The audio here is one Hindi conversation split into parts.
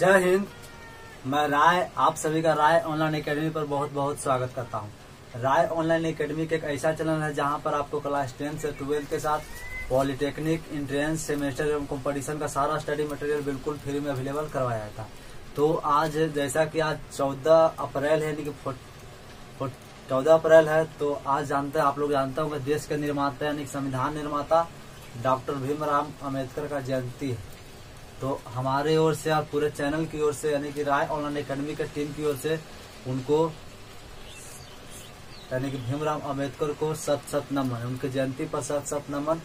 जय हिंद। मैं राय आप सभी का राय ऑनलाइन एकेडमी पर बहुत बहुत स्वागत करता हूं। राय ऑनलाइन एकेडमी एक ऐसा चैनल है जहां पर आपको क्लास 10 से 12 के साथ पॉलिटेक्निक, एंट्रेंस, सेमेस्टर एवं कंपटीशन का सारा स्टडी मटेरियल बिल्कुल फ्री में अवेलेबल करवाया था। तो आज जैसा कि आज 14 अप्रैल है, यानी कि 14 अप्रैल है, तो आज जानते हैं, आप लोग जानते होंगे, देश के निर्माता यानी संविधान निर्माता डॉक्टर भीमराव अम्बेडकर का जयंती है। तो हमारे ओर से और पूरे चैनल की ओर से यानी कि राय ऑनलाइन एकेडमी के टीम की ओर से उनको यानी कि भीमराव अम्बेडकर को शत शत नमन, उनकी जयंती पर शत शत नमन।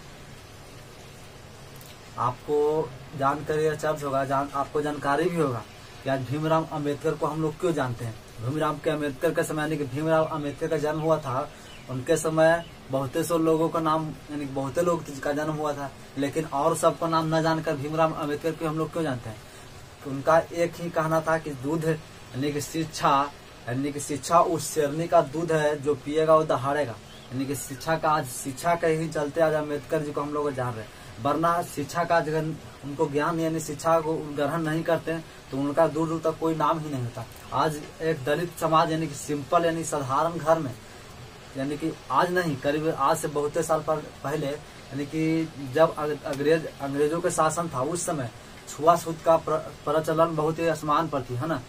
आपको जानकारी चर्च होगा, आपको जानकारी भी होगा कि आज भीमराव अम्बेडकर को हम लोग क्यों जानते हैं। भीमराव के अम्बेडकर के समय यानी कि भीमराव अम्बेडकर का जन्म हुआ था, उनके समय बहुते सौ लोगों का नाम यानी बहुते लोग का जन्म हुआ था, लेकिन और सबका नाम न जानकर भीमराव अम्बेडकर को हम लोग क्यों जानते हैं। तो उनका एक ही कहना था कि दूध यानी कि शिक्षा उस शेरनी का दूध है जो पिएगा वो दहाड़ेगा। यानी कि शिक्षा के ही चलते आज अम्बेडकर जी को हम लोग जान रहे हैं। वरना शिक्षा का अगर उनको ज्ञान यानी शिक्षा को ग्रहण नहीं करते तो उनका दूर दूर तक कोई नाम ही नहीं होता। आज एक दलित समाज यानी कि सिंपल यानी साधारण घर में, यानी कि आज नहीं, करीब आज से बहुत साल पहले, यानी कि जब अंग्रेजों के शासन था उस समय छुआछूत का प्रचलन बहुत ही आसमान पर थी, है ना।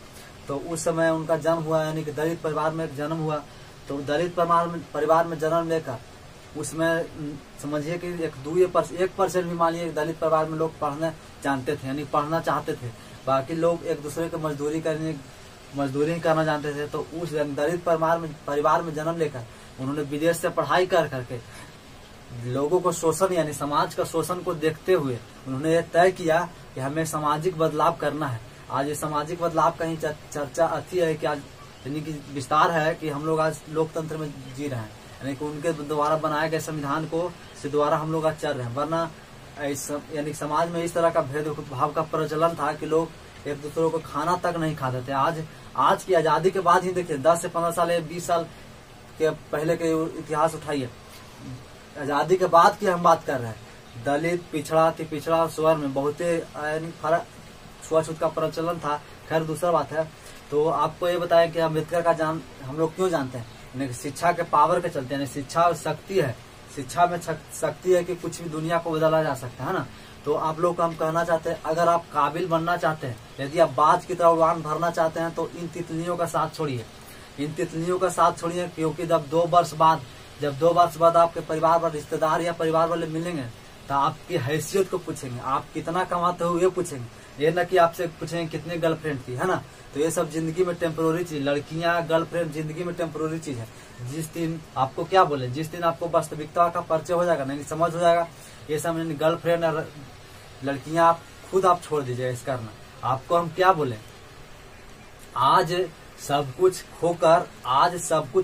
तो उस समय उनका जन्म हुआ, यानी कि दलित परिवार में जन्म हुआ। तो दलित परिवार में जन्म लेकर उसमें समझिए कि 1% भी मानिए दलित परिवार में लोग पढ़ना जानते थे, यानी पढ़ना चाहते थे। बाकी लोग एक दूसरे को मजदूरी करना जानते थे। तो उस दलित परिवार में जन्म लेकर उन्होंने विदेश से पढ़ाई कर करके लोगों को शोषण यानी समाज का शोषण को देखते हुए उन्होंने ये तय किया कि हमें सामाजिक बदलाव करना है। आज ये सामाजिक बदलाव का ही चर्चा अच्छी है कि आज यानी कि विस्तार है कि हम लोग आज लोकतंत्र में जी रहे हैं, यानी कि उनके द्वारा बनाए गए संविधान को से द्वारा हम लोग आज चल रहे हैं। वरना यानी समाज में इस तरह का भेदभाव का प्रचलन था कि लोग एक दूसरे को खाना तक नहीं खाते थे। आज की आजादी के बाद ही देखिए 10 से 15 साल या 20 साल के पहले के इतिहास उठाइए, आजादी के बाद की हम बात कर रहे हैं। दलित पिछड़ा स्वर्ण में बहुत यानी फर्क छुआछूत का प्रचलन था। खैर दूसरा बात है। तो आपको ये बताया कि अम्बेडकर का हम लोग क्यों जानते हैं, यानी शिक्षा के पावर के चलते, यानी शिक्षा शक्ति है, शिक्षा में शक्ति है कि कुछ भी दुनिया को बदला जा सकता है ना। तो आप लोग को हम कहना चाहते हैं, अगर आप काबिल बनना चाहते हैं, यदि आप बाज की तरह उड़ान भरना चाहते हैं, तो इन तितलियों का साथ छोड़िए, क्योंकि जब 2 वर्ष बाद आपके परिवार वाले रिश्तेदार या परिवार वाले मिलेंगे तो आपकी हैसियत को पूछेंगे, आप कितना कमाते हो ये पूछेंगे। ये न कि आपसे पूछेंगे कितने गर्लफ्रेंड थी, है ना। तो ये सब जिंदगी में टेम्पोररी चीज, लड़कियां गर्लफ्रेंड जिंदगी में टेम्पोररी चीज है। जिस दिन आपको क्या बोले, जिस दिन आपको वास्तविकता का परिचय हो जाएगा, नहीं समझ हो जाएगा, ये सब गर्लफ्रेंड और लड़कियां आप खुद छोड़ दीजिए इस करना। आपको हम क्या बोले, आज सब कुछ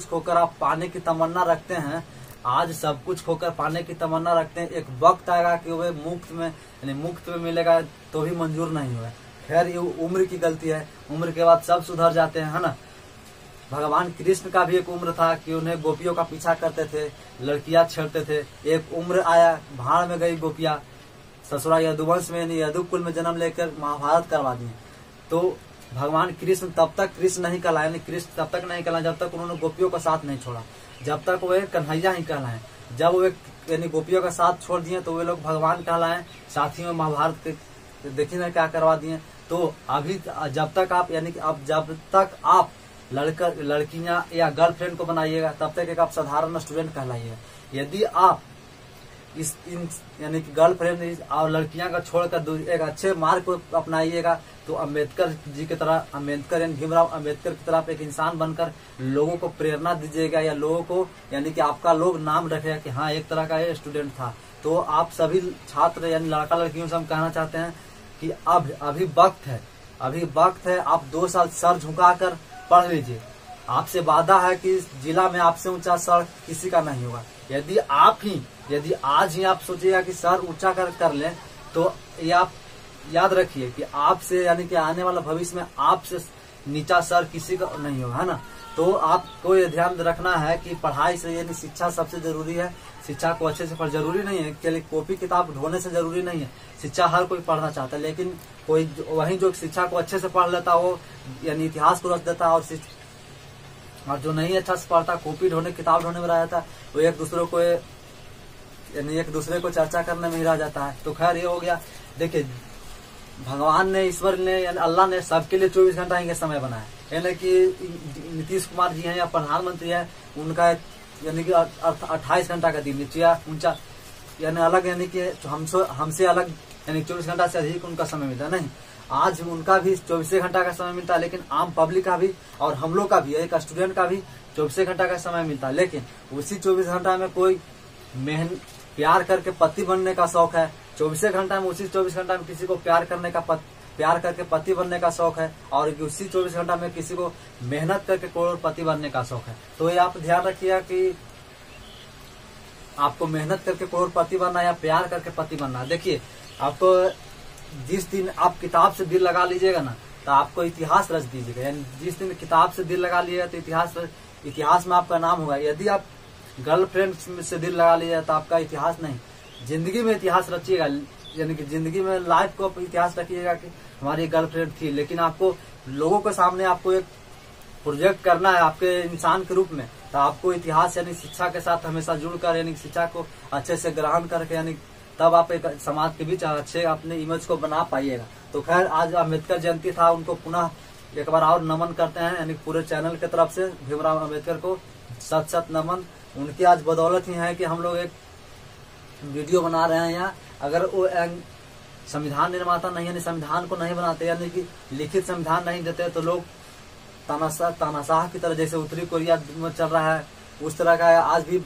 खोकर आप पाने की तमन्ना रखते हैं। आज सब कुछ खोकर पाने की तमन्ना रखते हैं। एक वक्त आएगा कि वे मुफ्त में मिलेगा तो भी मंजूर नहीं होगा। खैर ये उम्र की गलती है, उम्र के बाद सब सुधर जाते हैं, है ना। भगवान कृष्ण का भी एक उम्र था कि उन्हें गोपियों का पीछा करते थे, लड़कियां छेड़ते थे। एक उम्र आया, भाड़ में गई गोपियां, ससुरा यदुवंश में यदुकुल में जन्म लेकर महाभारत करवा दिए। तो भगवान कृष्ण तब तक कृष्ण नहीं कहलाए, तब तक नहीं कहलाए जब तक उन्होंने गोपियों का साथ नहीं छोड़ा, जब तक वे कन्हैया ही कहलाए। जब वे यानी गोपियों का साथ छोड़ दिए तो वे लोग भगवान कहलाए। साथियों में महाभारत के देखिए ना क्या करवा दिए। तो अभी जब तक आप लड़कियां या गर्लफ्रेंड को बनाइएगा तब तक एक आप साधारण स्टूडेंट कहलाइएगा। यदि आप यानी कि गर्लफ्रेंड और लड़कियां का छोड़कर एक अच्छे मार्ग को अपनाइएगा तो अम्बेडकर जी की तरह, भीमराव अम्बेडकर की तरह एक इंसान बनकर लोगों को प्रेरणा दीजिएगा, या लोगों को यानी कि आपका लोग नाम रखेगा कि हाँ एक तरह का ये स्टूडेंट था। तो आप सभी छात्र यानी लड़का लड़कियों से हम कहना चाहते हैं कि अभी वक्त है, आप 2 साल सर झुकाकर पढ़ लीजिए। आपसे वादा है कि जिला में आपसे ऊंचा सर किसी का नहीं होगा। यदि आज ही आप सोचिएगा कि सर ऊंचा कर लें तो ये आप याद रखिए कि आपसे यानी कि आने वाला भविष्य में आपसे नीचा सर किसी का नहीं होगा, है ना। तो आपको ये ध्यान रखना है कि पढ़ाई से यानी शिक्षा सबसे जरूरी है। शिक्षा को अच्छे से पढ़, जरूरी नहीं है कि कॉपी किताब ढोने से जरूरी नहीं है, शिक्षा हर कोई पढ़ना चाहता है, लेकिन कोई वही जो शिक्षा को अच्छे से पढ़ लेता वो यानी इतिहास को रख देता, और जो नहीं अच्छा से पढ़ता कॉपी ढोने किताब ढोने में रह जाता वो एक दूसरे को चर्चा करने में ही रह जाता है। तो खैर ये हो गया। देखिए भगवान ने, ईश्वर ने यानी अल्लाह ने सबके लिए 24 घंटा ही समय बनाया, यानी कि नीतीश कुमार जी हैं या प्रधानमंत्री है उनका यानी कि 28 घंटा का दिन ऊंचा यानी अलग, यानी कि हमसे अलग यानी 24 घंटा से अधिक उनका समय मिलता नहीं। आज उनका भी 24 घंटा का समय मिलता है, लेकिन आम पब्लिक का भी और हम लोग का भी, एक स्टूडेंट का भी 24 घंटा का समय मिलता है। लेकिन उसी 24 घंटा में कोई प्यार करके पति बनने का शौक है, 24 घंटा में उसी 24 घंटा में किसी को प्यार करके पति बनने का शौक है, और उसी 24 घंटा में किसी को मेहनत करके करोड़पति बनने का शौक है। तो ये आप ध्यान रखिएगा कि आपको मेहनत करके करोड़पति बनना या प्यार करके पति बनना। देखिए आपको जिस दिन आप किताब से दिल लगा लीजिएगा ना तो आपको इतिहास रच दीजिएगा, यानी जिस दिन किताब से दिल लगा लीजिएगा तो इतिहास में आपका नाम होगा। यदि आप गर्लफ्रेंड से दिल लगा लीजिएगा तो आपका इतिहास नहीं, जिंदगी में इतिहास रचिएगा, यानी कि जिंदगी में लाइफ को इतिहास रखिएगा कि हमारी गर्लफ्रेंड थी। लेकिन आपको लोगों के सामने आपको एक प्रोजेक्ट करना है आपके इंसान के रूप में, तो आपको इतिहास यानी शिक्षा के साथ हमेशा जुड़कर यानी शिक्षा को अच्छे से ग्रहण करके यानी तब आप एक समाज के बीच अच्छे अपने इमेज को बना पाइएगा। तो खैर आज अम्बेडकर जयंती था, उनको पुनः एक बार और नमन करते हैं, यानी पूरे चैनल की तरफ से भीमराव अम्बेडकर को सत सत नमन। उनकी आज बदौलत ही है कि हम लोग एक वीडियो बना रहे हैं यहाँ। अगर वो संविधान निर्माता नहीं यानी संविधान को नहीं बनाते यानी कि लिखित संविधान नहीं देते तो लोग तानाशाह की तरह, जैसे उत्तरी कोरिया में चल रहा है उस तरह का आज भी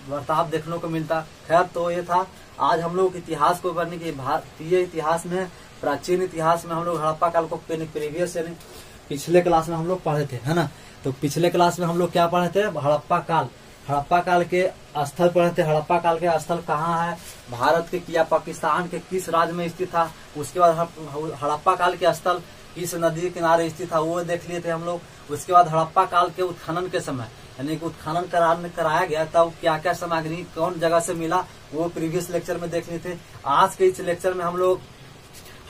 बर्ताव देखने को मिलता। खैर तो ये था आज हम लोग इतिहास को करने की, भारतीय इतिहास में प्राचीन इतिहास में हम लोग हड़प्पा काल को प्रीवियस यानी पिछले क्लास में हम लोग पढ़े थे, है ना। तो पिछले क्लास में हम लोग क्या पढ़े थे, हड़प्पा काल के स्थल पढ़े थे। हड़प्पा काल के स्थल कहाँ है, भारत के या पाकिस्तान के किस राज्य में स्थित था। उसके बाद हड़प्पा काल के स्थल किस नदी के किनारे स्थित था वो देख लिए थे हम लोग। उसके बाद हड़प्पा काल के उत्खनन के समय यानी कि उत्खनन कराया गया तब क्या क्या सामग्री कौन जगह से मिला वो प्रीवियस लेक्चर में देख लिए थे। आज के इस लेक्चर में हम लोग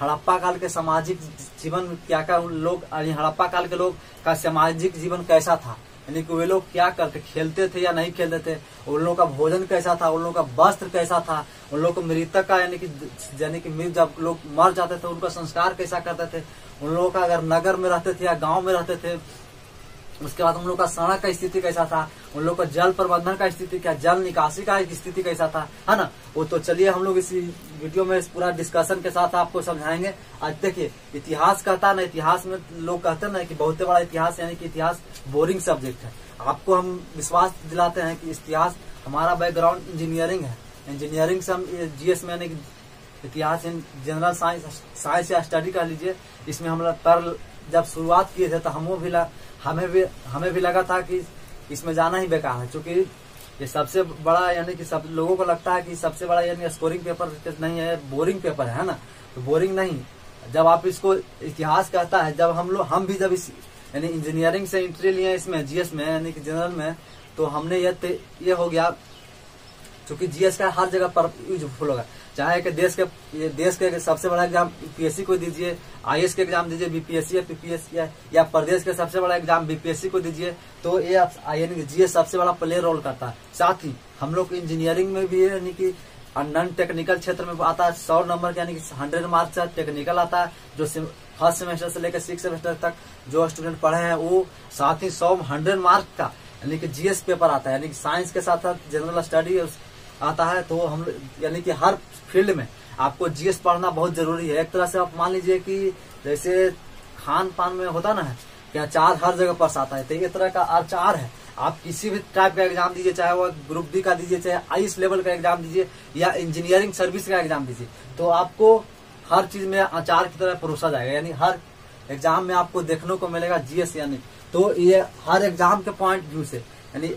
हड़प्पा काल के सामाजिक जीवन क्या क्या लोग, हड़प्पा काल के लोग का सामाजिक जीवन कैसा था, यानी कि वे लोग क्या करते, खेलते थे या नहीं खेलते थे, उन लोगों का भोजन कैसा था, उन लोगों का वस्त्र कैसा था, उन लोगों को मृतक का यानी कि जब लोग मर जाते थे उनका संस्कार कैसा करते थे, उन लोगों का अगर नगर में रहते थे या गांव में रहते थे, उसके बाद उन लोग का सड़क का स्थिति कैसा था, उन लोग का जल प्रबंधन का स्थिति क्या, जल निकासी का स्थिति कैसा था, है ना। वो तो चलिए हम लोग इसी वीडियो में इस पूरा डिस्कशन के साथ आपको समझाएंगे। आज देखिए इतिहास कहता ना, इतिहास में लोग कहते हैं ना कि बहुत बड़ा इतिहास यानी कि इतिहास बोरिंग सब्जेक्ट है। आपको हम विश्वास दिलाते हैं कि इतिहास हमारा बैकग्राउंड इंजीनियरिंग है, इंजीनियरिंग से हम GS में यानी इतिहास इन जनरल साइंस या स्टडी कर लीजिए। इसमें हम लोग जब शुरुआत किए थे तो हमें भी लगा था कि इसमें जाना ही बेकार है, क्योंकि ये सबसे बड़ा यानी कि सब लोगों को लगता है कि सबसे बड़ा यानी स्कोरिंग पेपर नहीं है, बोरिंग पेपर है ना। तो बोरिंग नहीं, जब आप इसको इतिहास कहता है, जब हम भी जब इस यानी इंजीनियरिंग से एंट्री लिए इसमें GS में यानी कि जनरल में, तो हमने ये हो गया क्योंकि GS का हर जगह पर यूजफुल होगा। चाहे कि देश के सबसे बड़ा एग्जाम UPSC को दीजिए, IAS के एग्जाम दीजिए, BPSC या PPSC या प्रदेश के सबसे बड़ा एग्जाम BPSC को दीजिए, तो ये यानी कि GS सबसे बड़ा प्ले रोल करता है। साथ ही हम लोग इंजीनियरिंग में भी यानी कि नॉन टेक्निकल क्षेत्र में आता है 100 नंबर यानी कि 100 मार्क्स का टेक्निकल आता है, जो फर्स्ट सेमेस्टर से लेकर 6 सेमेस्टर तक जो स्टूडेंट पढ़े हैं वो, साथ ही 100 मार्क्स का यानी कि GS पेपर आता है, यानी कि साइंस के साथ साथ जनरल स्टडी आता है। तो हम यानी कि हर फील्ड में आपको GS पढ़ना बहुत जरूरी है। एक तरह से आप मान लीजिए कि जैसे खान पान में होता ना है कि अचार हर जगह पर आता है, तो ये तरह का अचार है। आप किसी भी टाइप का एग्जाम दीजिए, चाहे वो ग्रुप D का दीजिए, चाहे IAS लेवल का एग्जाम दीजिए या इंजीनियरिंग सर्विस का एग्जाम दीजिए, तो आपको हर चीज में अचार की तरह परोसा जाएगा, यानी हर एग्जाम में आपको देखने को मिलेगा GS। यानी तो ये हर एग्जाम के पॉइंट व्यू से यानी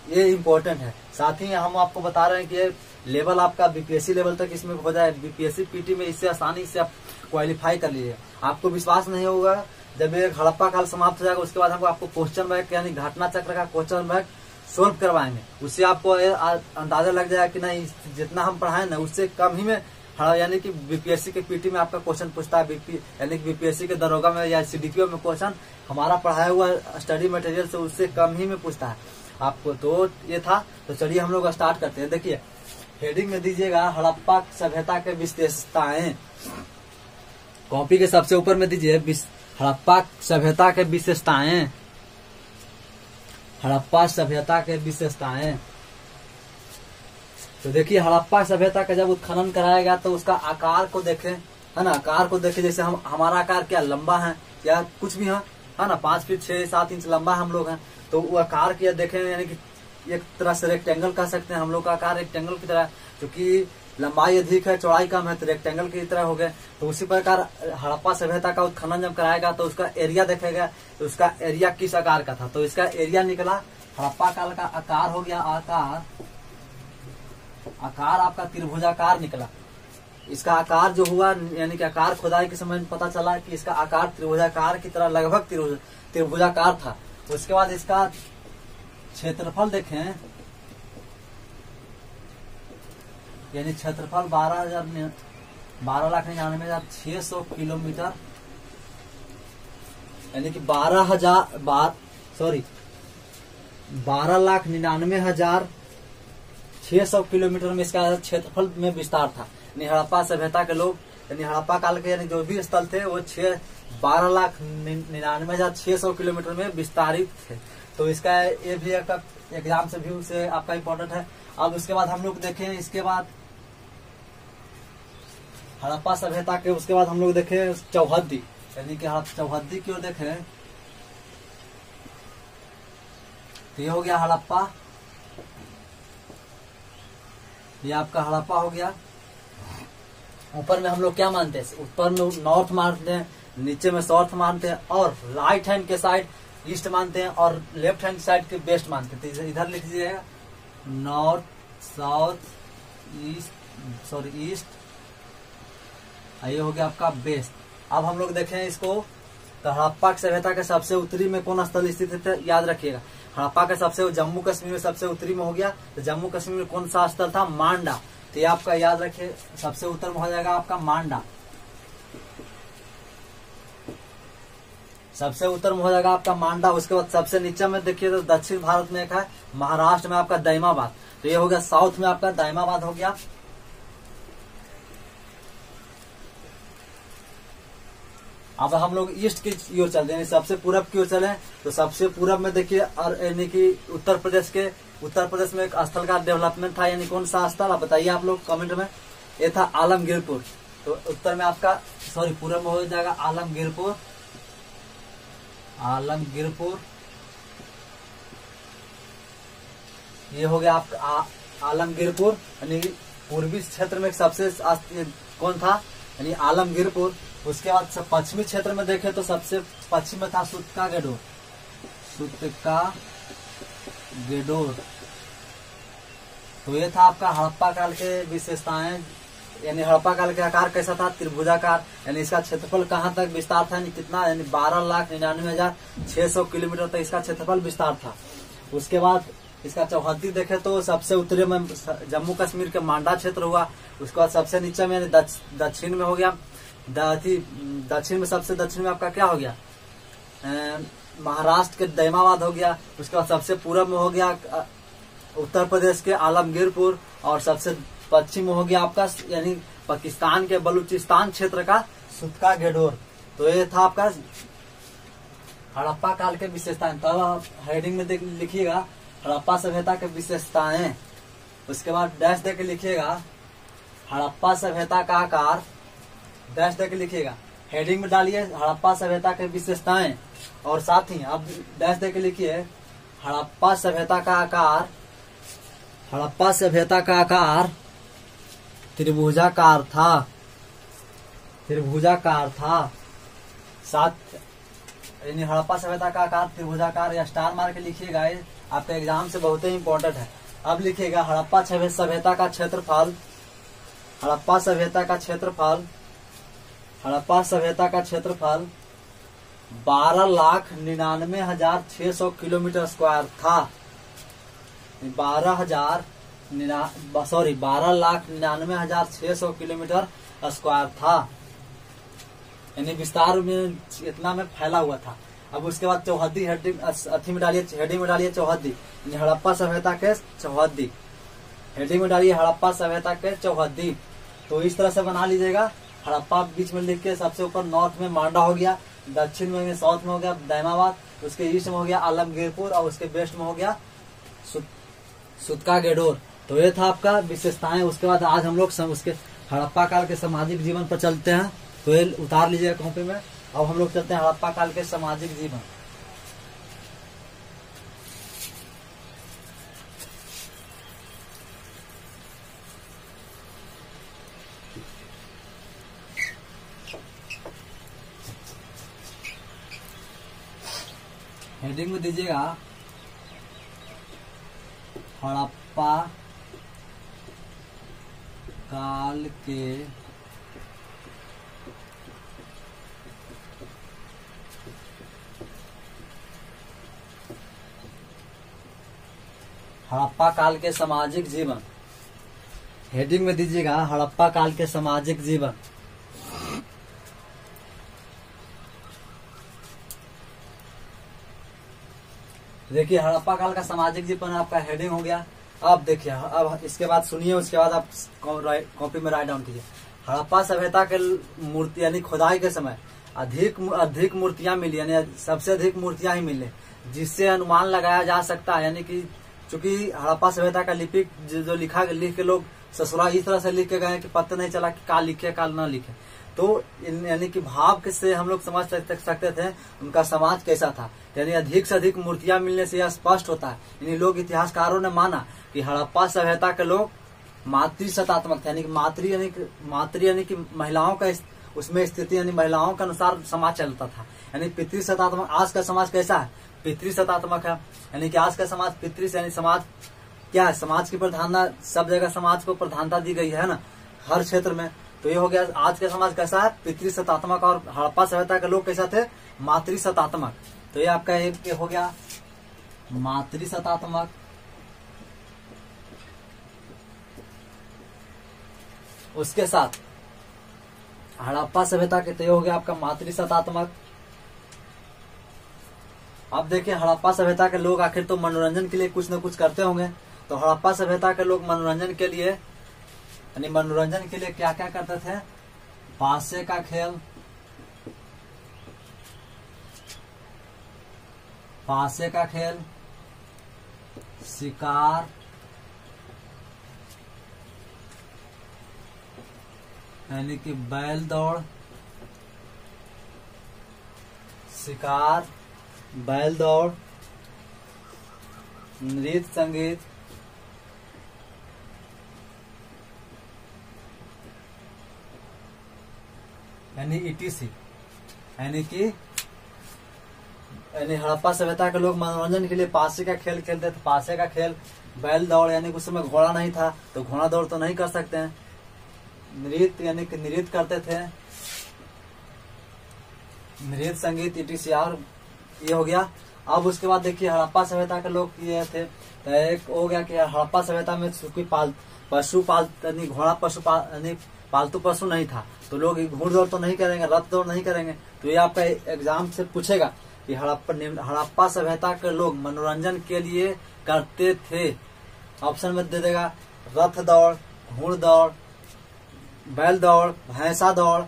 ये इम्पोर्टेंट है। साथ ही हम आपको बता रहे हैं कि लेवल आपका BPSC लेवल तक इसमें हो जाए, BPSC PT में इससे आसानी से आप क्वालिफाई कर लीजिए। आपको विश्वास नहीं होगा जब ये हड़प्पा काल समाप्त हो जाएगा उसके बाद हमको आपको क्वेश्चन बैंक यानी घटना चक्र का क्वेश्चन बैंक सोल्व करवाएंगे। उससे आपको अंदाजा लग जाएगा कि नहीं जितना हम पढ़ाए ना उससे कम ही में यानी कि बीपीएससी के पीटी में आपका क्वेश्चन पूछता है, यानी कि बीपीएससी के दरोगा में या सीडीपीओ में क्वेश्चन हमारा पढ़ाया हुआ स्टडी मटेरियल से उससे कम ही में पूछता है आपको। तो ये था, तो चलिए हम लोग स्टार्ट करते हैं। देखिए हेडिंग में दीजिएगा हड़प्पा सभ्यता के विशेषताएं, कॉपी के सबसे ऊपर में दीजिए हड़प्पा सभ्यता के विशेषताएं, हड़प्पा सभ्यता के विशेषताएं। तो देखिए हड़प्पा सभ्यता का जब उत्खनन कराया गया तो उसका आकार को देखें, है ना, आकार को देखें। जैसे हमारा आकार क्या लंबा है या कुछ भी है ना, 5 फीट 6-7 इंच लंबा हम लोग हैं, तो वो आकार किया देखें, यानी कि एक तरह से रेक्टेंगल कह सकते हैं। हम लोग का आकार रेक्टेंगल की तरह, क्योंकि लंबाई अधिक है चौड़ाई कम है तो रेक्टेंगल की तरह हो गए। तो उसी प्रकार हड़प्पा सभ्यता का उत्खनन जब कराएगा तो उसका एरिया देखेगा, तो उसका एरिया किस आकार का था, तो इसका एरिया निकला। हड़प्पा काल का आकार हो गया, आकार आपका त्रिभुजाकार निकला। इसका आकार जो हुआ यानी कि आकार खुदाई के समय पता चला कि इसका आकार त्रिभुजाकार की तरह लगभग त्रिभुजाकार था। उसके बाद इसका क्षेत्रफल देखें, यानी क्षेत्रफल 12,99,600 किलोमीटर, यानी कि 12,99,600 किलोमीटर में इसका क्षेत्रफल में विस्तार था। यानी हड़प्पा सभ्यता के लोग, यानी हड़प्पा काल के यानी जो भी स्थल थे वो 12,99,600 किलोमीटर में विस्तारित थे। तो इसका ये भी एग्जाम से भी से आपका इम्पोर्टेंट है। अब उसके बाद हम लोग देखें, इसके बाद हड़प्पा सभ्यता के उसके बाद हम लोग देखें चौहद्दी, यानी कि चौहद्दी की ओर देखें तो ये हो गया हड़प्पा, ये आपका हड़प्पा हो गया। ऊपर में हम लोग क्या मानते हैं, ऊपर में नॉर्थ मानते हैं, नीचे में साउथ मानते हैं, और राइट हैंड के साइड ईस्ट मानते हैं, और लेफ्ट हैंड साइड के वेस्ट मानते हैं। तो इधर लिख दीजिएगा नॉर्थ, साउथ, ईस्ट, ये हो गया आपका वेस्ट। अब हम लोग देखें इसको, तो हड़प्पा की सभ्यता के सबसे उत्तरी में कौन स्थल स्थित है, याद रखिएगा। हड़प्पा के सबसे जम्मू कश्मीर में सबसे उत्तरी में हो गया, तो जम्मू कश्मीर में कौन सा स्थल था, मांडा। तो ये आपका याद रखिए, सबसे उत्तर में हो जाएगा आपका मांडा, सबसे उत्तर में हो जाएगा आपका मांडा। उसके बाद सबसे नीचे में देखिए तो दक्षिण भारत में एक है महाराष्ट्र में आपका दाइमाबाद, तो ये हो गया साउथ में आपका दाइमाबाद हो गया। अब हम लोग ईस्ट की ओर चलते हैं, सबसे पूरब की ओर चले, तो सबसे पूरब में देखिए और यानी कि उत्तर प्रदेश में एक स्थल का डेवलपमेंट था, यानी कौन सा स्थल आप बताइए आप लोग कमेंट में। ये था आलमगीरपुर। तो उत्तर में आपका पूरब में हो जाएगा आलमगीरपुर, ये हो गया आपका आलमगीरपुर, यानी पूर्वी क्षेत्र में सबसे कौन था, यानी आलमगीरपुर। उसके बाद पश्चिमी क्षेत्र में देखें तो सबसे पश्चिम में था सुत्का-गेडोर, तो ये था आपका हड़प्पा काल के विशेषताएं। यानी हड़प्पा काल के आकार कैसा था, त्रिभुजाकार, यानी इसका क्षेत्रफल कहाँ तक विस्तार था, यानी कितना, यानी 12,99,600 किलोमीटर तक इसका क्षेत्रफल विस्तार था। उसके बाद इसका चौहद्दी देखे तो सबसे उत्तरी में जम्मू कश्मीर के मांडा क्षेत्र हुआ। उसके बाद सबसे नीचे में दक्षिण में हो गया, दक्षिण में सबसे दक्षिण में आपका क्या हो गया, महाराष्ट्र के दाइमाबाद हो गया। उसके बाद सबसे पूर्व में हो गया उत्तर प्रदेश के आलमगीरपुर, और सबसे पश्चिम में हो गया आपका यानी पाकिस्तान के बलूचिस्तान क्षेत्र का सुत्का-गेडोर। तो ये था आपका हड़प्पा काल के विशेषताएं। तब आप हेडिंग में लिखिएगा हड़प्पा सभ्यता के विशेषताएं, उसके बाद डैश दे के लिखिएगा हड़प्पा सभ्यता का आकार, डैश दे के लिखिएगा। हेडिंग में डालिए हड़प्पा सभ्यता के विशेषताएं, और साथ ही आप डैश दे के लिखिए हड़प्पा सभ्यता का आकार, हड़प्पा सभ्यता का आकार त्रिभुजाकार था। साथ यानी हड़प्पा सभ्यता का आकार त्रिभुजाकार, या स्टार मार के लिखिएगा, आपके एग्जाम से बहुत ही इंपॉर्टेंट है। अब लिखिएगा हड़प्पा सभ्यता का क्षेत्रफल, 12,99,600 किलोमीटर स्क्वायर था। 12,99,600 किलोमीटर स्क्वायर था, यानी विस्तार में इतना में फैला हुआ था। अब उसके बाद चौहद्दी हेडिंग में डालिए चौहद्दी, यानी हड़प्पा सभ्यता के चौहद्दी। हेडिंग में डालिए हड़प्पा सभ्यता के चौहद्दी। तो इस तरह से बना लीजिएगा। हड़प्पा बीच में लिख के सबसे ऊपर नॉर्थ में मांडा हो गया, दक्षिण में साउथ में हो गया दैमाबाद, उसके ईस्ट में हो गया आलमगीरपुर और उसके वेस्ट में हो गया सुतका गेडोर। तो ये था आपका विशेषताएं। उसके बाद आज हम लोग उसके हड़प्पा काल के सामाजिक जीवन पर चलते हैं। तो ये उतार लीजिएगा कॉपी में। अब हम लोग चलते हैं हड़प्पा काल के सामाजिक जीवन। हेडिंग में दीजिएगा हड़प्पा काल के सामाजिक जीवन। हेडिंग में दीजिएगा हड़प्पा काल के सामाजिक जीवन। देखिए हड़प्पा काल का सामाजिक जीवन आपका हेडिंग हो गया। अब देखिए, अब इसके बाद सुनिए, उसके बाद आप कॉपी में राइट डाउन कीजिए। हड़प्पा सभ्यता के मूर्ति यानी खुदाई के समय अधिक मूर्तियां मिली, यानी सबसे अधिक मूर्तियां ही मिली, जिससे अनुमान लगाया जा सकता है। यानी कि चूंकि हड़प्पा सभ्यता का लिख के लोग ससुरा इस तरह से लिख के गए कि पता नहीं चला कि का लिखे का ना लिखे। तो यानी कि भाव से हम लोग समझ सकते थे उनका समाज कैसा था। यानी अधिक से अधिक मूर्तियां मिलने से यह स्पष्ट होता है। यानी लोग इतिहासकारों ने माना कि हड़प्पा सभ्यता के लोग मातृसत्तात्मक थे, यानी कि मातृ यानी कि महिलाओं का उसमें स्थिति, यानी महिलाओं के अनुसार समाज चलता था। यानी पितृसत्तात्मक। आज का समाज कैसा है? पितृसत्तात्मक है। यानी कि आज का समाज पितृ यानी समाज क्या है? समाज की प्रधानता, सब जगह समाज को प्रधानता दी गई है ना, हर क्षेत्र में। तो ये हो गया आज का समाज कैसा है? पितृसत्तात्मक। और हड़प्पा सभ्यता के लोग कैसा थे? मातृसत्तात्मक। तो ये आपका एक हो गया मातृसत्तात्मक। उसके साथ हड़प्पा सभ्यता के तो हो गया आपका मातृसत्तात्मक। अब देखिए हड़प्पा सभ्यता के लोग आखिर तो मनोरंजन के लिए कुछ न कुछ करते होंगे। तो हड़प्पा सभ्यता के लोग मनोरंजन के लिए, यानी मनोरंजन के लिए क्या क्या करते थे? पासे का खेल, शिकार, यानी कि बैल दौड़, शिकार, बैल दौड़, नृत्य संगीत, यानी ETC, यानी हड़प्पा सभ्यता के लोग मनोरंजन के लिए पासे का खेल खेलते थे। पासे का खेल, बैल दौड़, यानी कि उस समय घोड़ा नहीं था तो घोड़ा दौड़ तो नहीं कर सकते हैं। नृत्य यानी कि नृत्य करते थे, नृत्य संगीत ETC। और ये हो गया। अब उसके बाद देखिए हड़प्पा सभ्यता के लोग ये थे, तो एक हो गया कि हड़प्पा सभ्यता में यानी घोड़ा पालतू पशु नहीं था, तो लोग घोड़ दौड़ तो नहीं करेंगे, रथ दौड़ नहीं करेंगे। तो ये आपका एग्जाम से पूछेगा कि हड़प्पा सभ्यता के लोग मनोरंजन के लिए करते थे। ऑप्शन में दे देगा रथ दौड़, घोड़ दौड़, बैल दौड़, भैंसा दौड़,